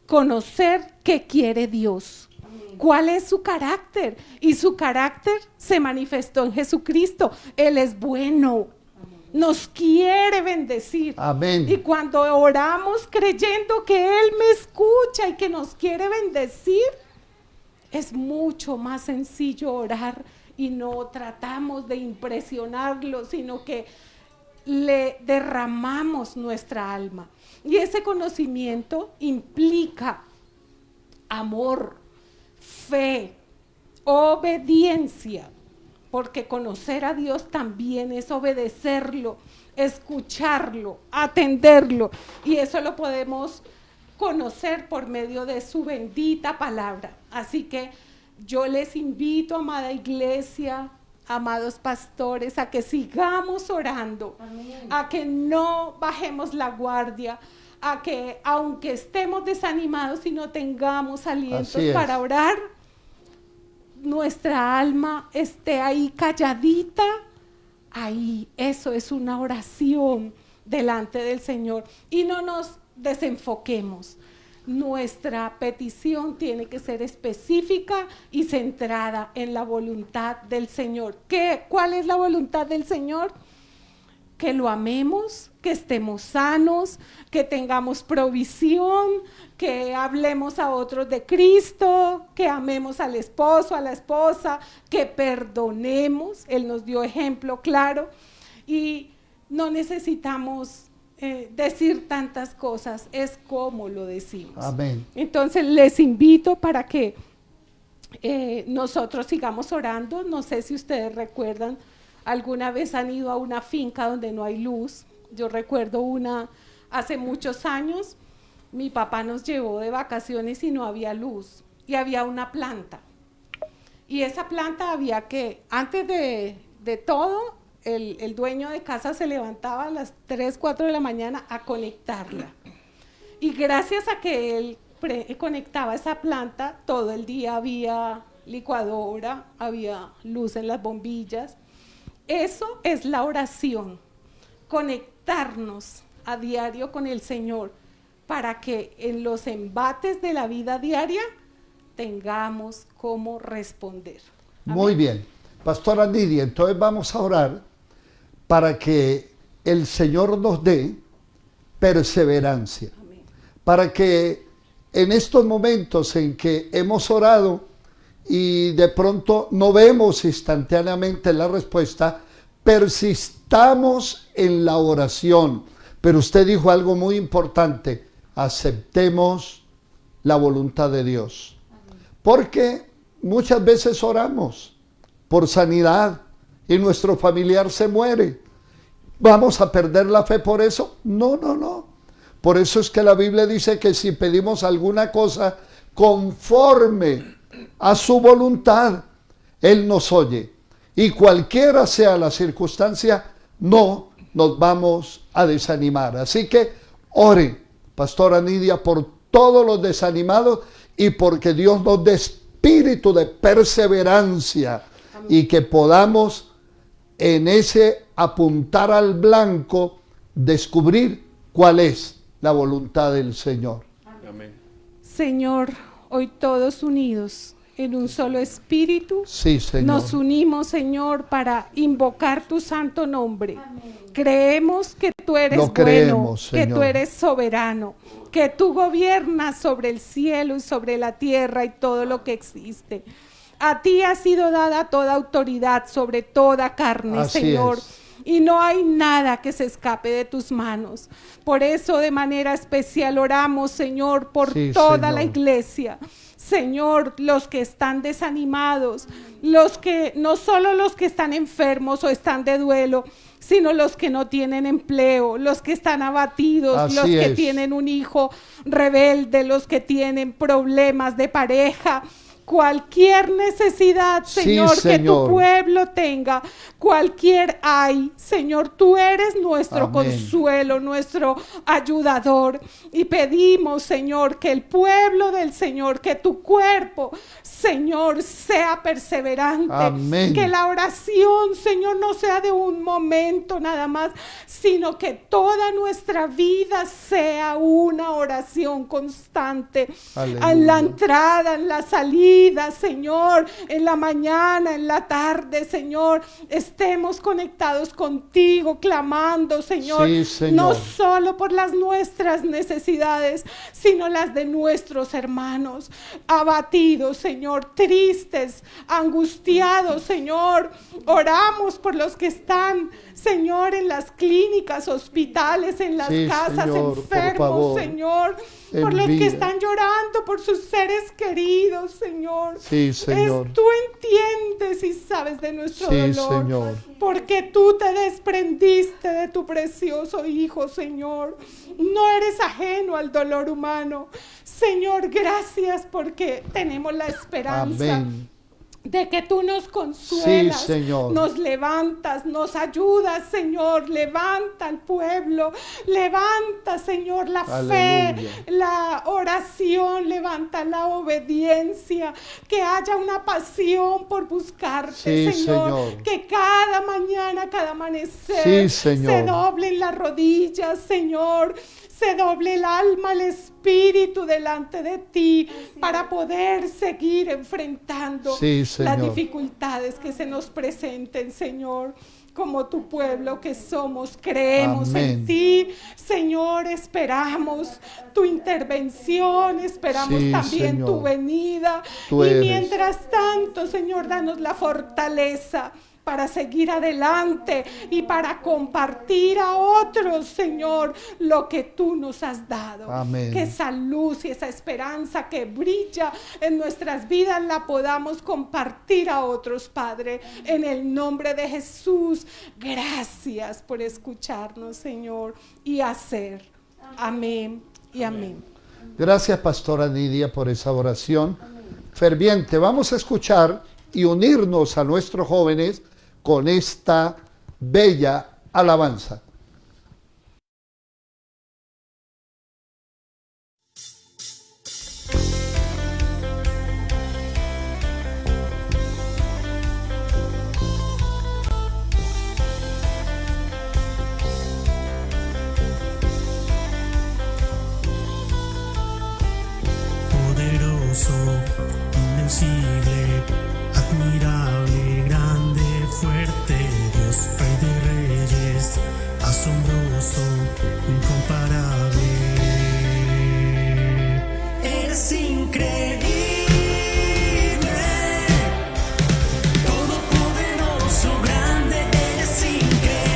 conocer qué quiere Dios, cuál es su carácter, y su carácter se manifestó en Jesucristo. Él es bueno, nos quiere bendecir. Amén. Y cuando oramos creyendo que Él me escucha y que nos quiere bendecir, es mucho más sencillo orar y no tratamos de impresionarlo, sino que le derramamos nuestra alma. Y ese conocimiento implica amor, fe, obediencia, porque conocer a Dios también es obedecerlo, escucharlo, atenderlo, y eso lo podemos conocer por medio de su bendita palabra. Así que yo les invito, amada iglesia, amados pastores, a que sigamos orando. Amén. A que no bajemos la guardia, a que aunque estemos desanimados y no tengamos alientos para orar, nuestra alma esté ahí calladita, ahí. Eso es una oración delante del Señor. Y no nos desenfoquemos. Nuestra petición tiene que ser específica y centrada en la voluntad del Señor. ¿Cuál es la voluntad del Señor? Que lo amemos, que estemos sanos, que tengamos provisión, que hablemos a otros de Cristo, que amemos al esposo, a la esposa, que perdonemos. Él nos dio ejemplo claro y no necesitamos decir tantas cosas, es como lo decimos. Amén. Entonces les invito para que nosotros sigamos orando. No sé si ustedes recuerdan, alguna vez han ido a una finca donde no hay luz. Yo recuerdo una hace muchos años, mi papá nos llevó de vacaciones y no había luz y había una planta. Y esa planta había que, antes de todo, el dueño de casa se levantaba a las 3, 4 de la mañana a conectarla. Y gracias a que él conectaba esa planta, todo el día había licuadora, había luz en las bombillas. Eso es la oración, conectarnos a diario con el Señor para que en los embates de la vida diaria tengamos cómo responder. Amén. Muy bien. Pastora Nidia, entonces vamos a orar para que el Señor nos dé perseverancia. Amén. Para que en estos momentos en que hemos orado y de pronto no vemos instantáneamente la respuesta, persistamos en la oración. Pero usted dijo algo muy importante: aceptemos la voluntad de Dios. Porque muchas veces oramos por sanidad y nuestro familiar se muere. ¿Vamos a perder la fe por eso? No, no, no. Por eso es que la Biblia dice que si pedimos alguna cosa conforme a su voluntad, Él nos oye. Y cualquiera sea la circunstancia, no nos vamos a desanimar. Así que ore, Pastora Nidia, por todos los desanimados y porque Dios nos dé espíritu de perseverancia. Amén. Y que podamos en ese apuntar al blanco descubrir cuál es la voluntad del Señor. Amén. Señor, hoy todos unidos en un solo espíritu, sí, Señor, nos unimos, Señor, para invocar tu santo nombre. Amén. Creemos que tú eres bueno, que tú eres soberano, que tú gobiernas sobre el cielo y sobre la tierra y todo lo que existe. A ti ha sido dada toda autoridad sobre toda carne, así Señor. Y no hay nada que se escape de tus manos. Por eso de manera especial oramos, Señor, por toda Señor. La iglesia. Señor, los que están desanimados, los que no solo los que están enfermos o están de duelo, sino los que no tienen empleo, los que están abatidos, así los que tienen un hijo rebelde, los que tienen problemas de pareja. Cualquier necesidad, Señor, que tu pueblo tenga, cualquier hay, Señor, tú eres nuestro consuelo, nuestro ayudador. Y pedimos, Señor, que el pueblo del Señor, que tu cuerpo, Señor, sea perseverante. Amén. Que la oración, Señor, no sea de un momento nada más, sino que toda nuestra vida sea una oración constante. Aleluya. En la entrada, en la salida, Señor, en la mañana, en la tarde, Señor, estemos conectados contigo, clamando, Señor, sí, Señor, no solo por las nuestras necesidades, sino las de nuestros hermanos, abatidos, Señor, tristes, angustiados, Señor. Oramos por los que están, Señor, en las clínicas, hospitales, en las casas, Señor, enfermos, Señor, por los que están llorando por sus seres queridos, Señor. Sí, Señor. Tú entiendes y sabes de nuestro dolor, Señor, porque tú te desprendiste de tu precioso Hijo, Señor. No eres ajeno al dolor humano. Señor, gracias porque tenemos la esperanza. Amén. de que tú nos consuelas, Sí, Señor. nos levantas, nos ayudas, Señor. Levanta al pueblo, levanta, Señor, la Aleluya. fe, la oración, levanta la obediencia, que haya una pasión por buscarte, Sí, Señor. Señor. Que cada mañana, cada amanecer, Sí, Señor. se doblen las rodillas, Señor. Se doble el alma, el espíritu delante de ti para poder seguir enfrentando Sí, Señor. las dificultades que se nos presenten, Señor. Como tu pueblo que somos, creemos Amén. en ti, Señor. Esperamos tu intervención, esperamos Sí, también Señor. tu venida. Tú Y eres. mientras tanto, Señor, danos la fortaleza para seguir adelante y para compartir a otros, Señor, lo que tú nos has dado. Amén. Que esa luz y esa esperanza que brilla en nuestras vidas la podamos compartir a otros, Padre. En el nombre de Jesús, gracias por escucharnos, Señor, y hacer. Amén y amén. Gracias, Pastora Nidia, por esa oración ferviente. Vamos a escuchar y unirnos a nuestros jóvenes con esta bella alabanza. Poderoso, invencible, admirable, grande, fuerte, Dios, Rey de Reyes, asombroso, incomparable. Eres increíble, todopoderoso, grande, eres increíble.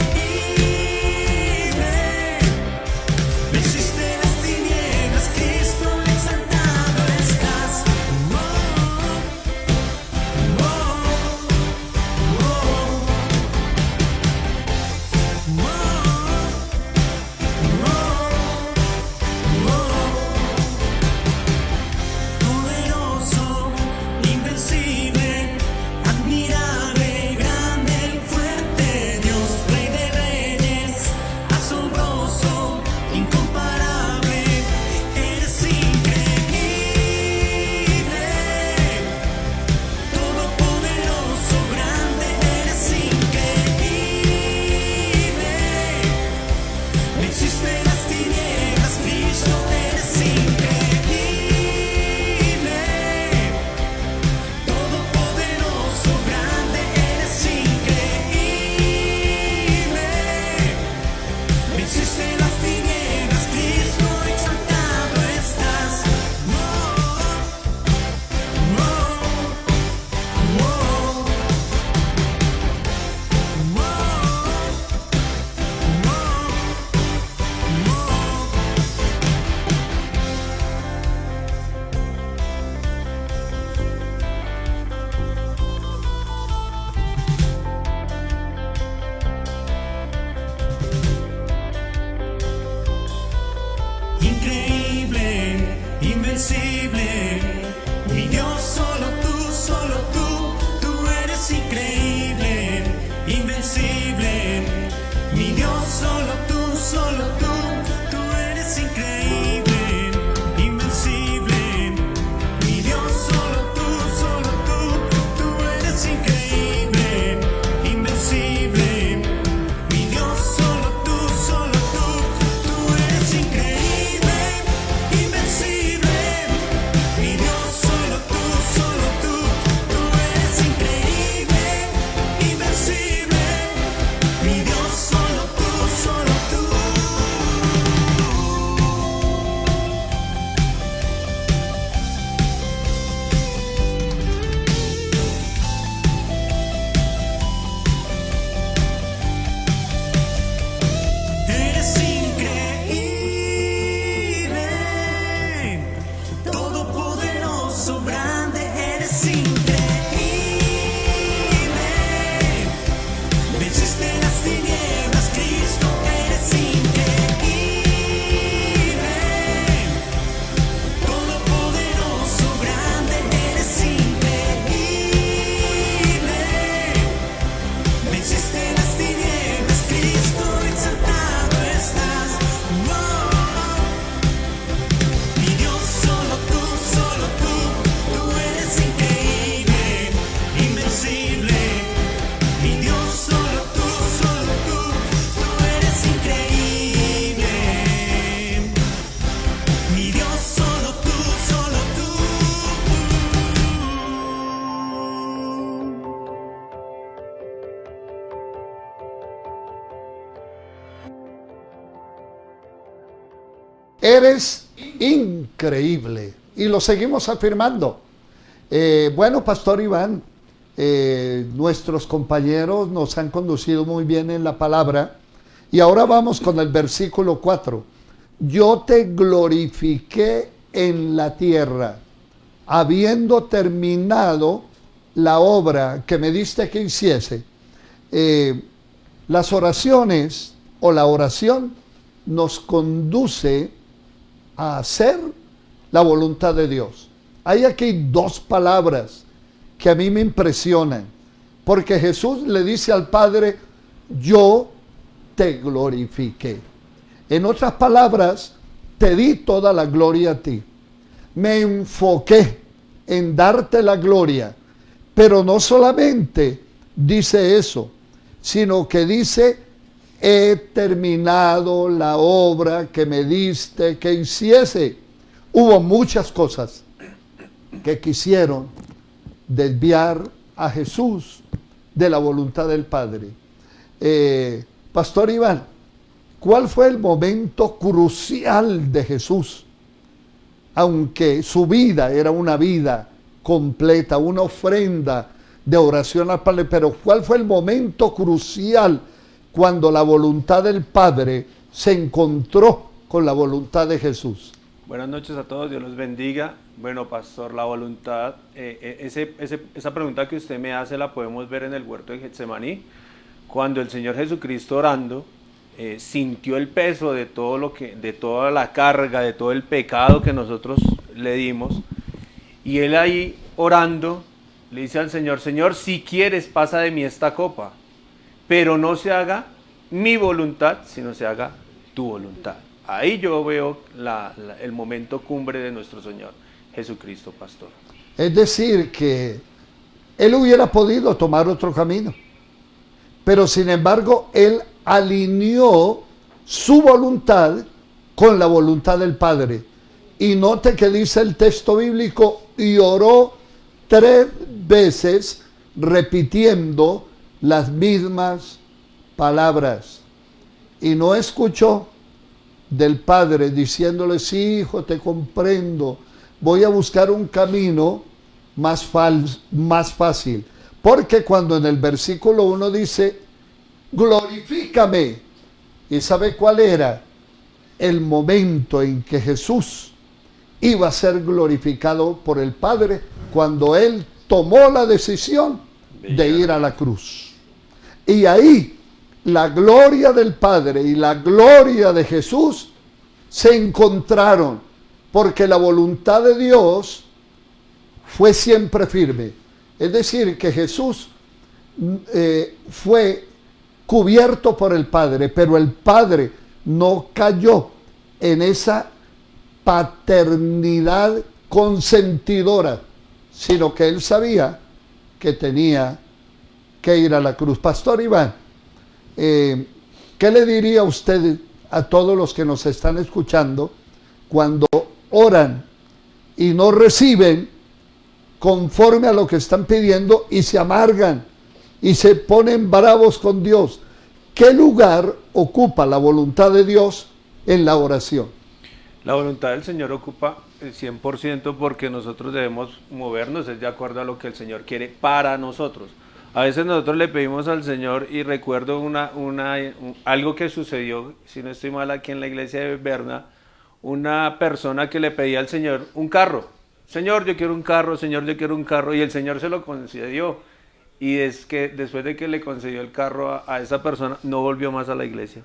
Venciste las tinieblas, Cristo exaltado estás. Poderoso, invencible, admirable, grande, fuerte, Dios, Rey de Reyes, asombroso, incomparable, eres increíble, todopoderoso, grande, eres increíble, venciste las tinieblas, Cristo, eres increíble, todopoderoso, grande, eres increíble, venciste las tinieblas, Cristo, exaltado estás. Increíble, invencible, mi Dios, solo tú eres increíble, invencible, mi Dios, solo tú eres increíble, invencible, mi Dios, solo tú eres increíble, invencible, mi Dios, solo tú eres increíble, invencible, eres increíble. Y lo seguimos afirmando. Bueno, Pastor Iván, nuestros compañeros nos han conducido muy bien en la palabra. Y ahora vamos con el versículo 4. Yo te glorifiqué en la tierra, habiendo terminado la obra que me diste que hiciese. Las oraciones o la oración nos conduce a hacer la voluntad de Dios. Hay aquí dos palabras que a mí me impresionan, porque Jesús le dice al Padre, yo te glorifiqué. En otras palabras, te di toda la gloria a ti. Me enfoqué en darte la gloria, pero no solamente dice eso, sino que dice, he terminado la obra que me diste que hiciese. Hubo muchas cosas que quisieron desviar a Jesús de la voluntad del Padre. Pastor Iván, ¿cuál fue el momento crucial de Jesús? Aunque su vida era una vida completa, una ofrenda de oración al Padre, pero ¿cuál fue el momento crucial cuando la voluntad del Padre se encontró con la voluntad de Jesús? Buenas noches a todos, Dios los bendiga. Bueno, pastor, la voluntad, esa pregunta que usted me hace la podemos ver en el huerto de Getsemaní, cuando el Señor Jesucristo orando, sintió el peso de de toda la carga, de todo el pecado que nosotros le dimos, y él ahí orando le dice al Señor, Señor, si quieres pasa de mí esta copa, pero no se haga mi voluntad, sino se haga tu voluntad. Ahí yo veo el momento cumbre de nuestro Señor Jesucristo, pastor. Es decir, que él hubiera podido tomar otro camino, pero sin embargo, él alineó su voluntad con la voluntad del Padre. Y note que dice el texto bíblico, y oró 3 veces repitiendo las mismas palabras. Y no escuchó del Padre diciéndole, sí, hijo, te comprendo, voy a buscar un camino más fácil. Porque cuando en el versículo 1 dice, glorifícame, ¿y sabe cuál era? El momento en que Jesús iba a ser glorificado por el Padre, cuando él tomó la decisión de ir a la cruz. Y ahí la gloria del Padre y la gloria de Jesús se encontraron, porque la voluntad de Dios fue siempre firme. Es decir, que Jesús fue cubierto por el Padre, pero el Padre no cayó en esa paternidad consentidora, sino que él sabía que tenía que ir a la cruz. Pastor Iván, ¿qué le diría usted a todos los que nos están escuchando cuando oran y no reciben conforme a lo que están pidiendo y se amargan y se ponen bravos con Dios? ¿Qué lugar ocupa la voluntad de Dios en la oración? La voluntad del Señor ocupa el 100% porque nosotros debemos movernos es de acuerdo a lo que el Señor quiere para nosotros. A veces nosotros le pedimos al Señor, y recuerdo algo que sucedió, si no estoy mal, aquí en la iglesia de Berna, una persona que le pedía al Señor un carro. Señor, yo quiero un carro, Señor, yo quiero un carro, y el Señor se lo concedió. Y es que después de que le concedió el carro a esa persona, no volvió más a la iglesia.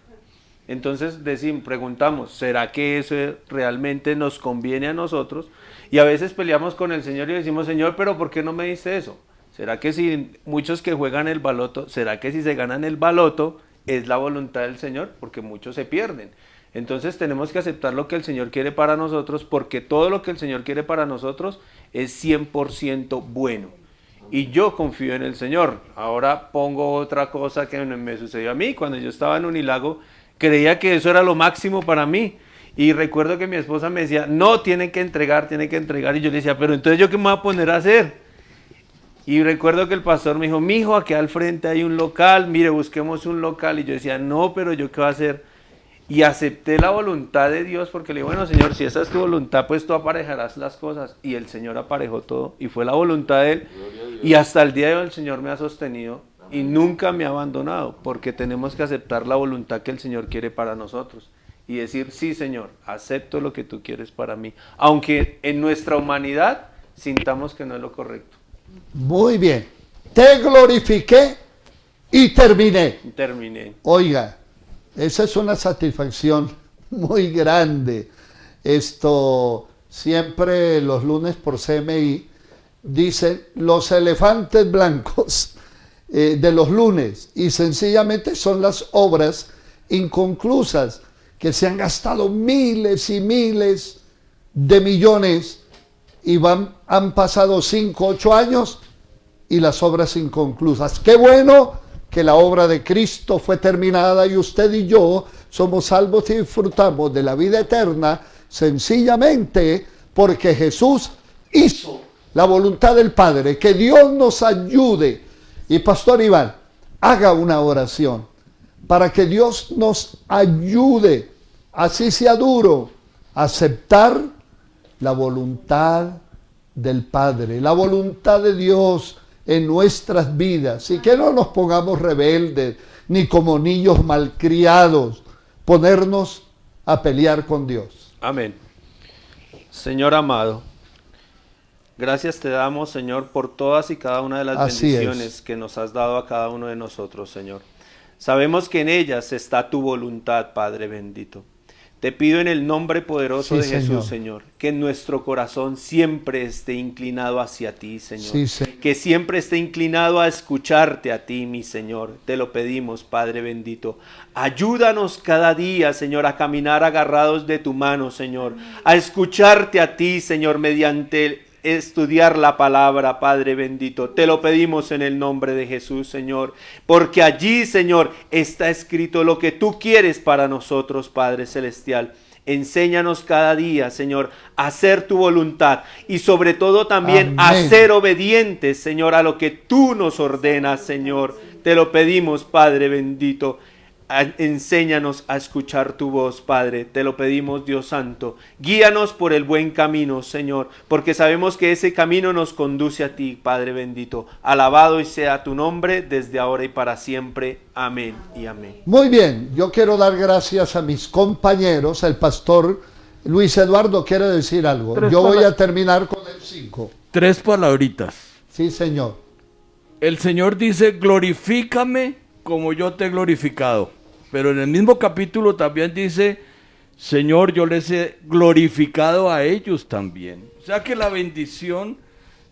Entonces preguntamos, ¿será que eso realmente nos conviene a nosotros? Y a veces peleamos con el Señor y decimos, Señor, ¿pero por qué no me diste eso? ¿Será que si muchos que juegan el baloto, será que si se ganan el baloto es la voluntad del Señor? Porque muchos se pierden. Entonces tenemos que aceptar lo que el Señor quiere para nosotros, porque todo lo que el Señor quiere para nosotros es 100% bueno. Y yo confío en el Señor. Ahora pongo otra cosa que me sucedió a mí. Cuando yo estaba en Unilago, creía que eso era lo máximo para mí. Y recuerdo que mi esposa me decía, no, tienen que entregar. Y yo le decía, pero entonces ¿yo qué me voy a poner a hacer? Y recuerdo que el pastor me dijo, mijo, aquí al frente hay un local, mire, busquemos un local. Y yo decía, no, pero ¿yo qué voy a hacer? y acepté la voluntad de Dios porque le dije, bueno, Señor, si esa es tu voluntad, pues tú aparejarás las cosas. Y el Señor aparejó todo y fue la voluntad de Él. Y hasta el día de hoy el Señor me ha sostenido y nunca me ha abandonado, porque tenemos que aceptar la voluntad que el Señor quiere para nosotros y decir, sí, Señor, acepto lo que tú quieres para mí, aunque en nuestra humanidad sintamos que no es lo correcto. Muy bien. Te glorifiqué y terminé. Terminé. Oiga, esa es una satisfacción muy grande. Esto siempre los lunes por CMI dicen los elefantes blancos de los lunes, y sencillamente son las obras inconclusas que se han gastado miles y miles de millones y han pasado 5, 8 años y las obras inconclusas. Qué bueno que la obra de Cristo fue terminada y usted y yo somos salvos y disfrutamos de la vida eterna sencillamente porque Jesús hizo la voluntad del Padre. Que Dios nos ayude. Y Pastor Iván, haga una oración para que Dios nos ayude, así sea duro, a aceptar la voluntad del Padre, la voluntad de Dios en nuestras vidas, y que no nos pongamos rebeldes ni como niños malcriados, ponernos a pelear con Dios. Amén. Señor amado, gracias te damos, Señor, por todas y cada una de las bendiciones que nos has dado a cada uno de nosotros, Señor. Sabemos que en ellas está tu voluntad, Padre bendito. Te pido en el nombre poderoso de Jesús, Señor, que en nuestro corazón siempre esté inclinado hacia ti, Señor. Que siempre esté inclinado a escucharte a ti, mi Señor. Te lo pedimos, Padre bendito. Ayúdanos cada día, Señor, a caminar agarrados de tu mano, Señor. A escucharte a ti, Señor, mediante estudiar la palabra, Padre bendito. Te lo pedimos en el nombre de Jesús, Señor, porque allí, Señor, está escrito lo que tú quieres para nosotros, Padre celestial. Enséñanos cada día, Señor, a hacer tu voluntad y sobre todo también a ser obedientes, Señor, a lo que tú nos ordenas, Señor. Te lo pedimos, Padre bendito. Enséñanos a escuchar tu voz, Padre. Te lo pedimos, Dios Santo. Guíanos por el buen camino, Señor, porque sabemos que ese camino nos conduce a ti, Padre bendito. Alabado y sea tu nombre desde ahora y para siempre. Amén y amén. Muy bien, yo quiero dar gracias a mis compañeros. El pastor Luis Eduardo quiere decir algo. Yo voy a terminar con el 5. 3 palabritas. Sí, Señor. El Señor dice, glorifícame como yo te he glorificado. Pero en el mismo capítulo también dice, Señor, yo les he glorificado a ellos también. O sea que la bendición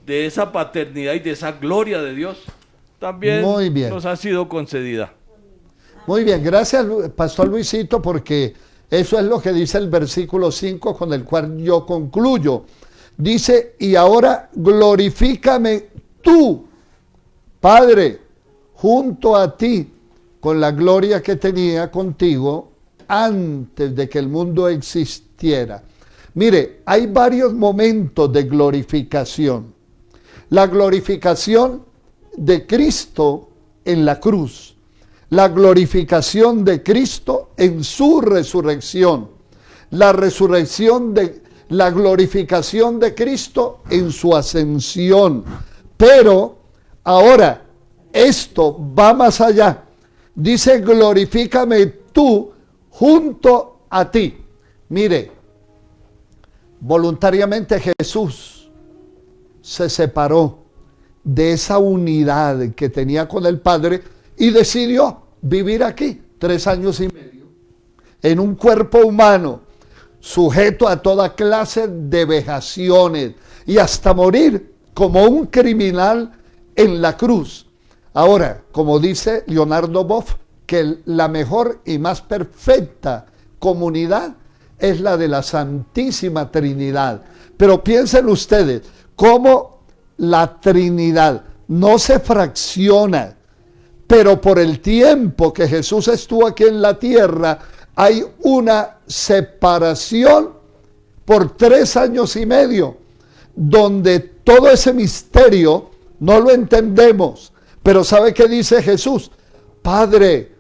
de esa paternidad y de esa gloria de Dios también nos ha sido concedida. Muy bien, gracias Pastor Luisito, porque eso es lo que dice el versículo 5 con el cual yo concluyo. Dice, y ahora glorifícame tú, Padre, junto a ti, con la gloria que tenía contigo antes de que el mundo existiera. Mire, hay varios momentos de glorificación. La glorificación de Cristo en la cruz, la glorificación de Cristo en su resurrección, la glorificación de Cristo en su ascensión. Pero ahora esto va más allá. Dice, glorifícame tú junto a ti. Mire, voluntariamente Jesús se separó de esa unidad que tenía con el Padre y decidió vivir aquí 3 años y medio en un cuerpo humano, sujeto a toda clase de vejaciones y hasta morir como un criminal en la cruz. Ahora, como dice Leonardo Boff, que la mejor y más perfecta comunidad es la de la Santísima Trinidad. Pero piensen ustedes, cómo la Trinidad no se fracciona, pero por el tiempo que Jesús estuvo aquí en la tierra, hay una separación por 3 años y medio, donde todo ese misterio no lo entendemos. Pero ¿sabe qué dice Jesús? Padre,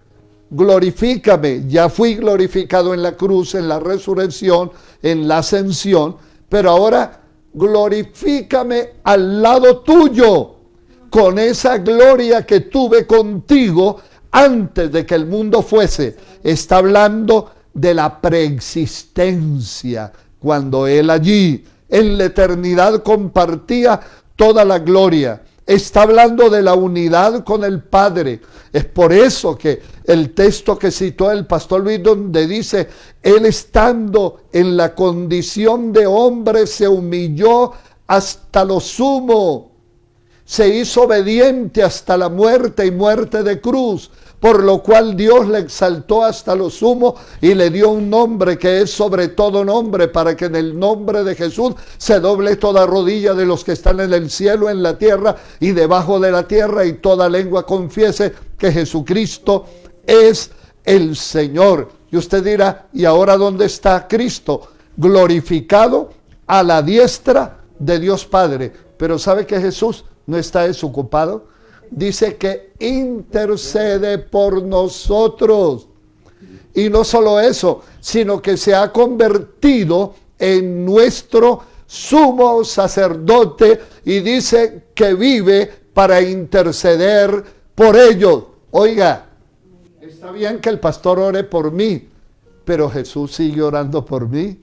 glorifícame. Ya fui glorificado en la cruz, en la resurrección, en la ascensión, pero ahora glorifícame al lado tuyo, con esa gloria que tuve contigo antes de que el mundo fuese. Está hablando de la preexistencia, cuando Él allí en la eternidad compartía toda la gloria. Está hablando de la unidad con el Padre. Es por eso que el texto que citó el pastor Luis, donde dice, Él estando en la condición de hombre se humilló hasta lo sumo, se hizo obediente hasta la muerte y muerte de cruz, por lo cual Dios le exaltó hasta lo sumo y le dio un nombre que es sobre todo nombre, para que en el nombre de Jesús se doble toda rodilla de los que están en el cielo, en la tierra y debajo de la tierra, y toda lengua confiese que Jesucristo es el Señor. Y usted dirá, ¿y ahora dónde está Cristo? Glorificado a la diestra de Dios Padre. Pero ¿sabe que Jesús no está desocupado? Dice que intercede por nosotros. Y no solo eso, sino que se ha convertido en nuestro sumo sacerdote, y dice que vive para interceder por ellos. Oiga, está bien que el pastor ore por mí, pero Jesús sigue orando por mí.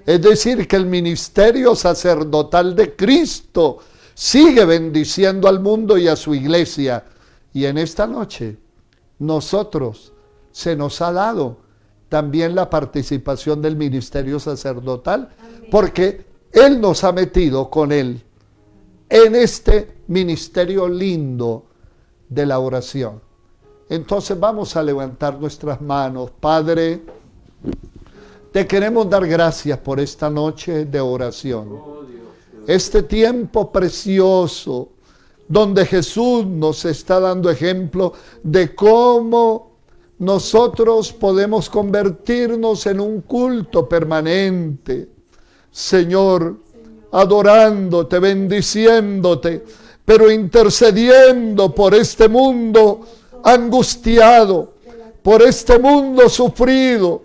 Es decir, que el ministerio sacerdotal de Cristo sigue bendiciendo al mundo y a su iglesia. Y en esta noche, nosotros se nos ha dado también la participación del ministerio sacerdotal, porque Él nos ha metido con Él en este ministerio lindo de la oración. Entonces vamos a levantar nuestras manos. Padre, te queremos dar gracias por esta noche de oración. Este tiempo precioso donde Jesús nos está dando ejemplo de cómo nosotros podemos convertirnos en un culto permanente. Señor, adorándote, bendiciéndote, pero intercediendo por este mundo angustiado, por este mundo sufrido,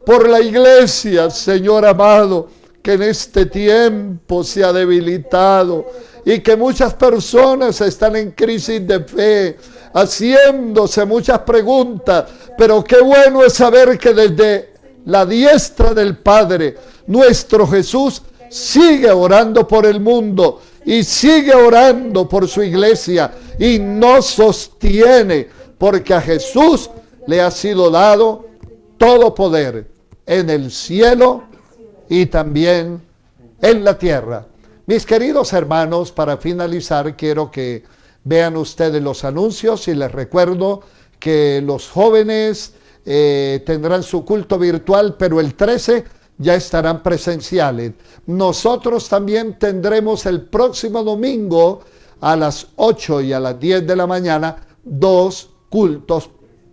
por la iglesia, Señor amado, que en este tiempo se ha debilitado y que muchas personas están en crisis de fe, haciéndose muchas preguntas, pero qué bueno es saber que desde la diestra del Padre, nuestro Jesús sigue orando por el mundo y sigue orando por su iglesia y nos sostiene, porque a Jesús le ha sido dado todo poder en el cielo y también en la tierra. Mis queridos hermanos, para finalizar, quiero que vean ustedes los anuncios y les recuerdo que los jóvenes tendrán su culto virtual, pero el 13 ya estarán presenciales. Nosotros también tendremos el próximo domingo a las 8 y a las 10 de la mañana 2 cultos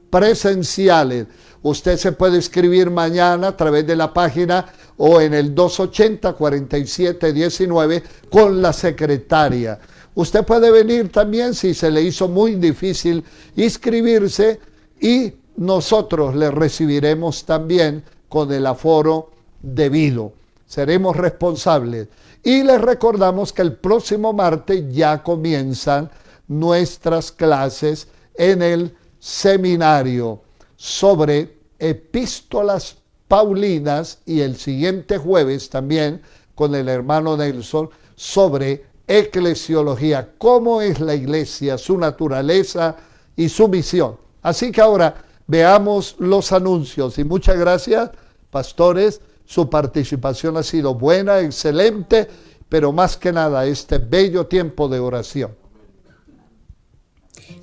presenciales. Usted se puede inscribir mañana a través de la página o en el 280-4719 con la secretaria. Usted puede venir también si se le hizo muy difícil inscribirse, y nosotros le recibiremos también con el aforo debido. Seremos responsables. Y les recordamos que el próximo martes ya comienzan nuestras clases en el seminario sobre epístolas paulinas, y el siguiente jueves también con el hermano Nelson sobre eclesiología, cómo es la iglesia, su naturaleza y su misión. Así que ahora veamos los anuncios, y muchas gracias, pastores, su participación ha sido buena, excelente, pero más que nada este bello tiempo de oración.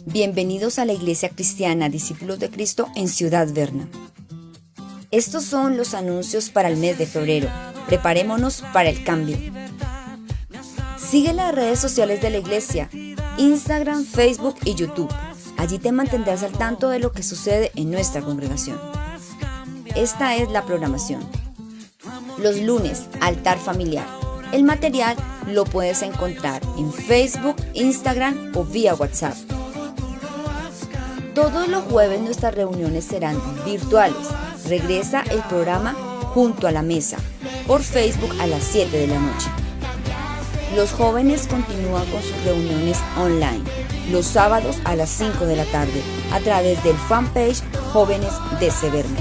Bienvenidos a la Iglesia Cristiana Discípulos de Cristo en Ciudad Berna. Estos son los anuncios para el mes de febrero. Preparémonos para el cambio. Sigue las redes sociales de la iglesia, Instagram, Facebook y YouTube. Allí te mantendrás al tanto de lo que sucede en nuestra congregación. Esta es la programación. Los lunes, altar familiar. El material lo puedes encontrar en Facebook, Instagram o vía WhatsApp. Todos los jueves nuestras reuniones serán virtuales. Regresa el programa Junto a la Mesa por Facebook a las 7 de la noche. Los jóvenes continúan con sus reuniones online los sábados a las 5 de la tarde a través del fanpage Jóvenes de Severna.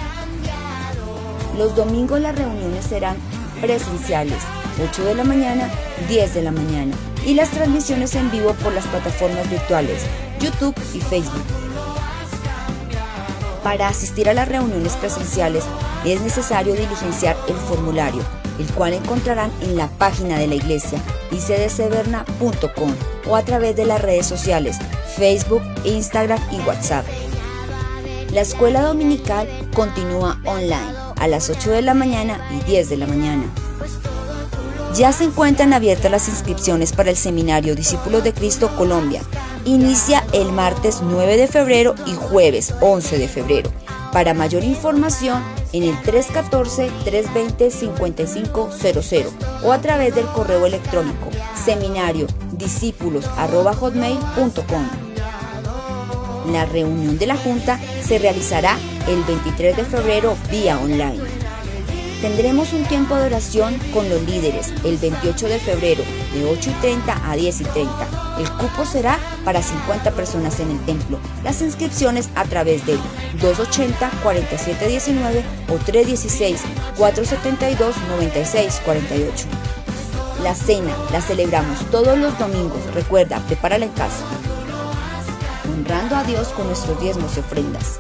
Los domingos las reuniones serán presenciales, 8 de la mañana, 10 de la mañana, y las transmisiones en vivo por las plataformas virtuales YouTube y Facebook. Para asistir a las reuniones presenciales es necesario diligenciar el formulario, el cual encontrarán en la página de la iglesia icdseverna.com o a través de las redes sociales Facebook, Instagram y WhatsApp. La escuela dominical continúa online a las 8 de la mañana y 10 de la mañana. Ya se encuentran abiertas las inscripciones para el seminario Discípulos de Cristo Colombia. Inicia el martes 9 de febrero y jueves 11 de febrero. Para mayor información en el 314-320-5500 o a través del correo electrónico seminariodiscípulos@hotmail.com. La reunión de la Junta se realizará el 23 de febrero vía online. Tendremos un tiempo de oración con los líderes el 28 de febrero de 8:30 a 10:30. El cupo será para 50 personas en el templo. Las inscripciones a través del 280-4719 o 316-472-9648. La cena la celebramos todos los domingos. Recuerda, prepárala en casa. Honrando a Dios con nuestros diezmos y ofrendas.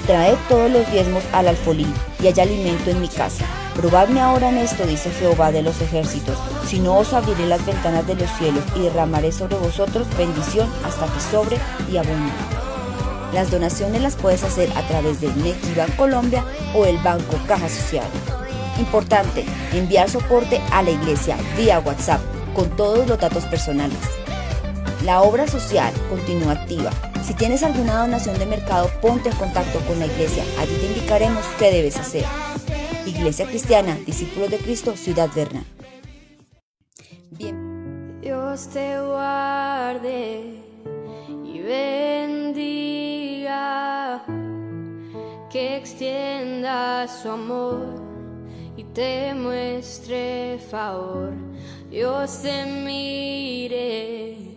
Traed todos los diezmos al alfolí y hay alimento en mi casa. Probadme ahora en esto, dice Jehová de los ejércitos, si no os abriré las ventanas de los cielos y derramaré sobre vosotros bendición hasta que sobre y abunde. Las donaciones las puedes hacer a través del Nequibank Colombia o el Banco Caja Social. Importante, enviar soporte a la iglesia vía WhatsApp con todos los datos personales. La obra social continúa activa. Si tienes alguna donación de mercado, ponte en contacto con la iglesia. Allí te indicaremos qué debes hacer. Iglesia Cristiana, Discípulos de Cristo, Ciudad Berna. Bien. Dios te guarde y bendiga, que extienda su amor y te muestre favor. Dios te mire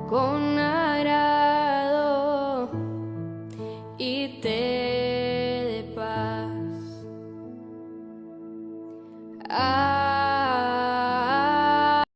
con agrado y te dé paz.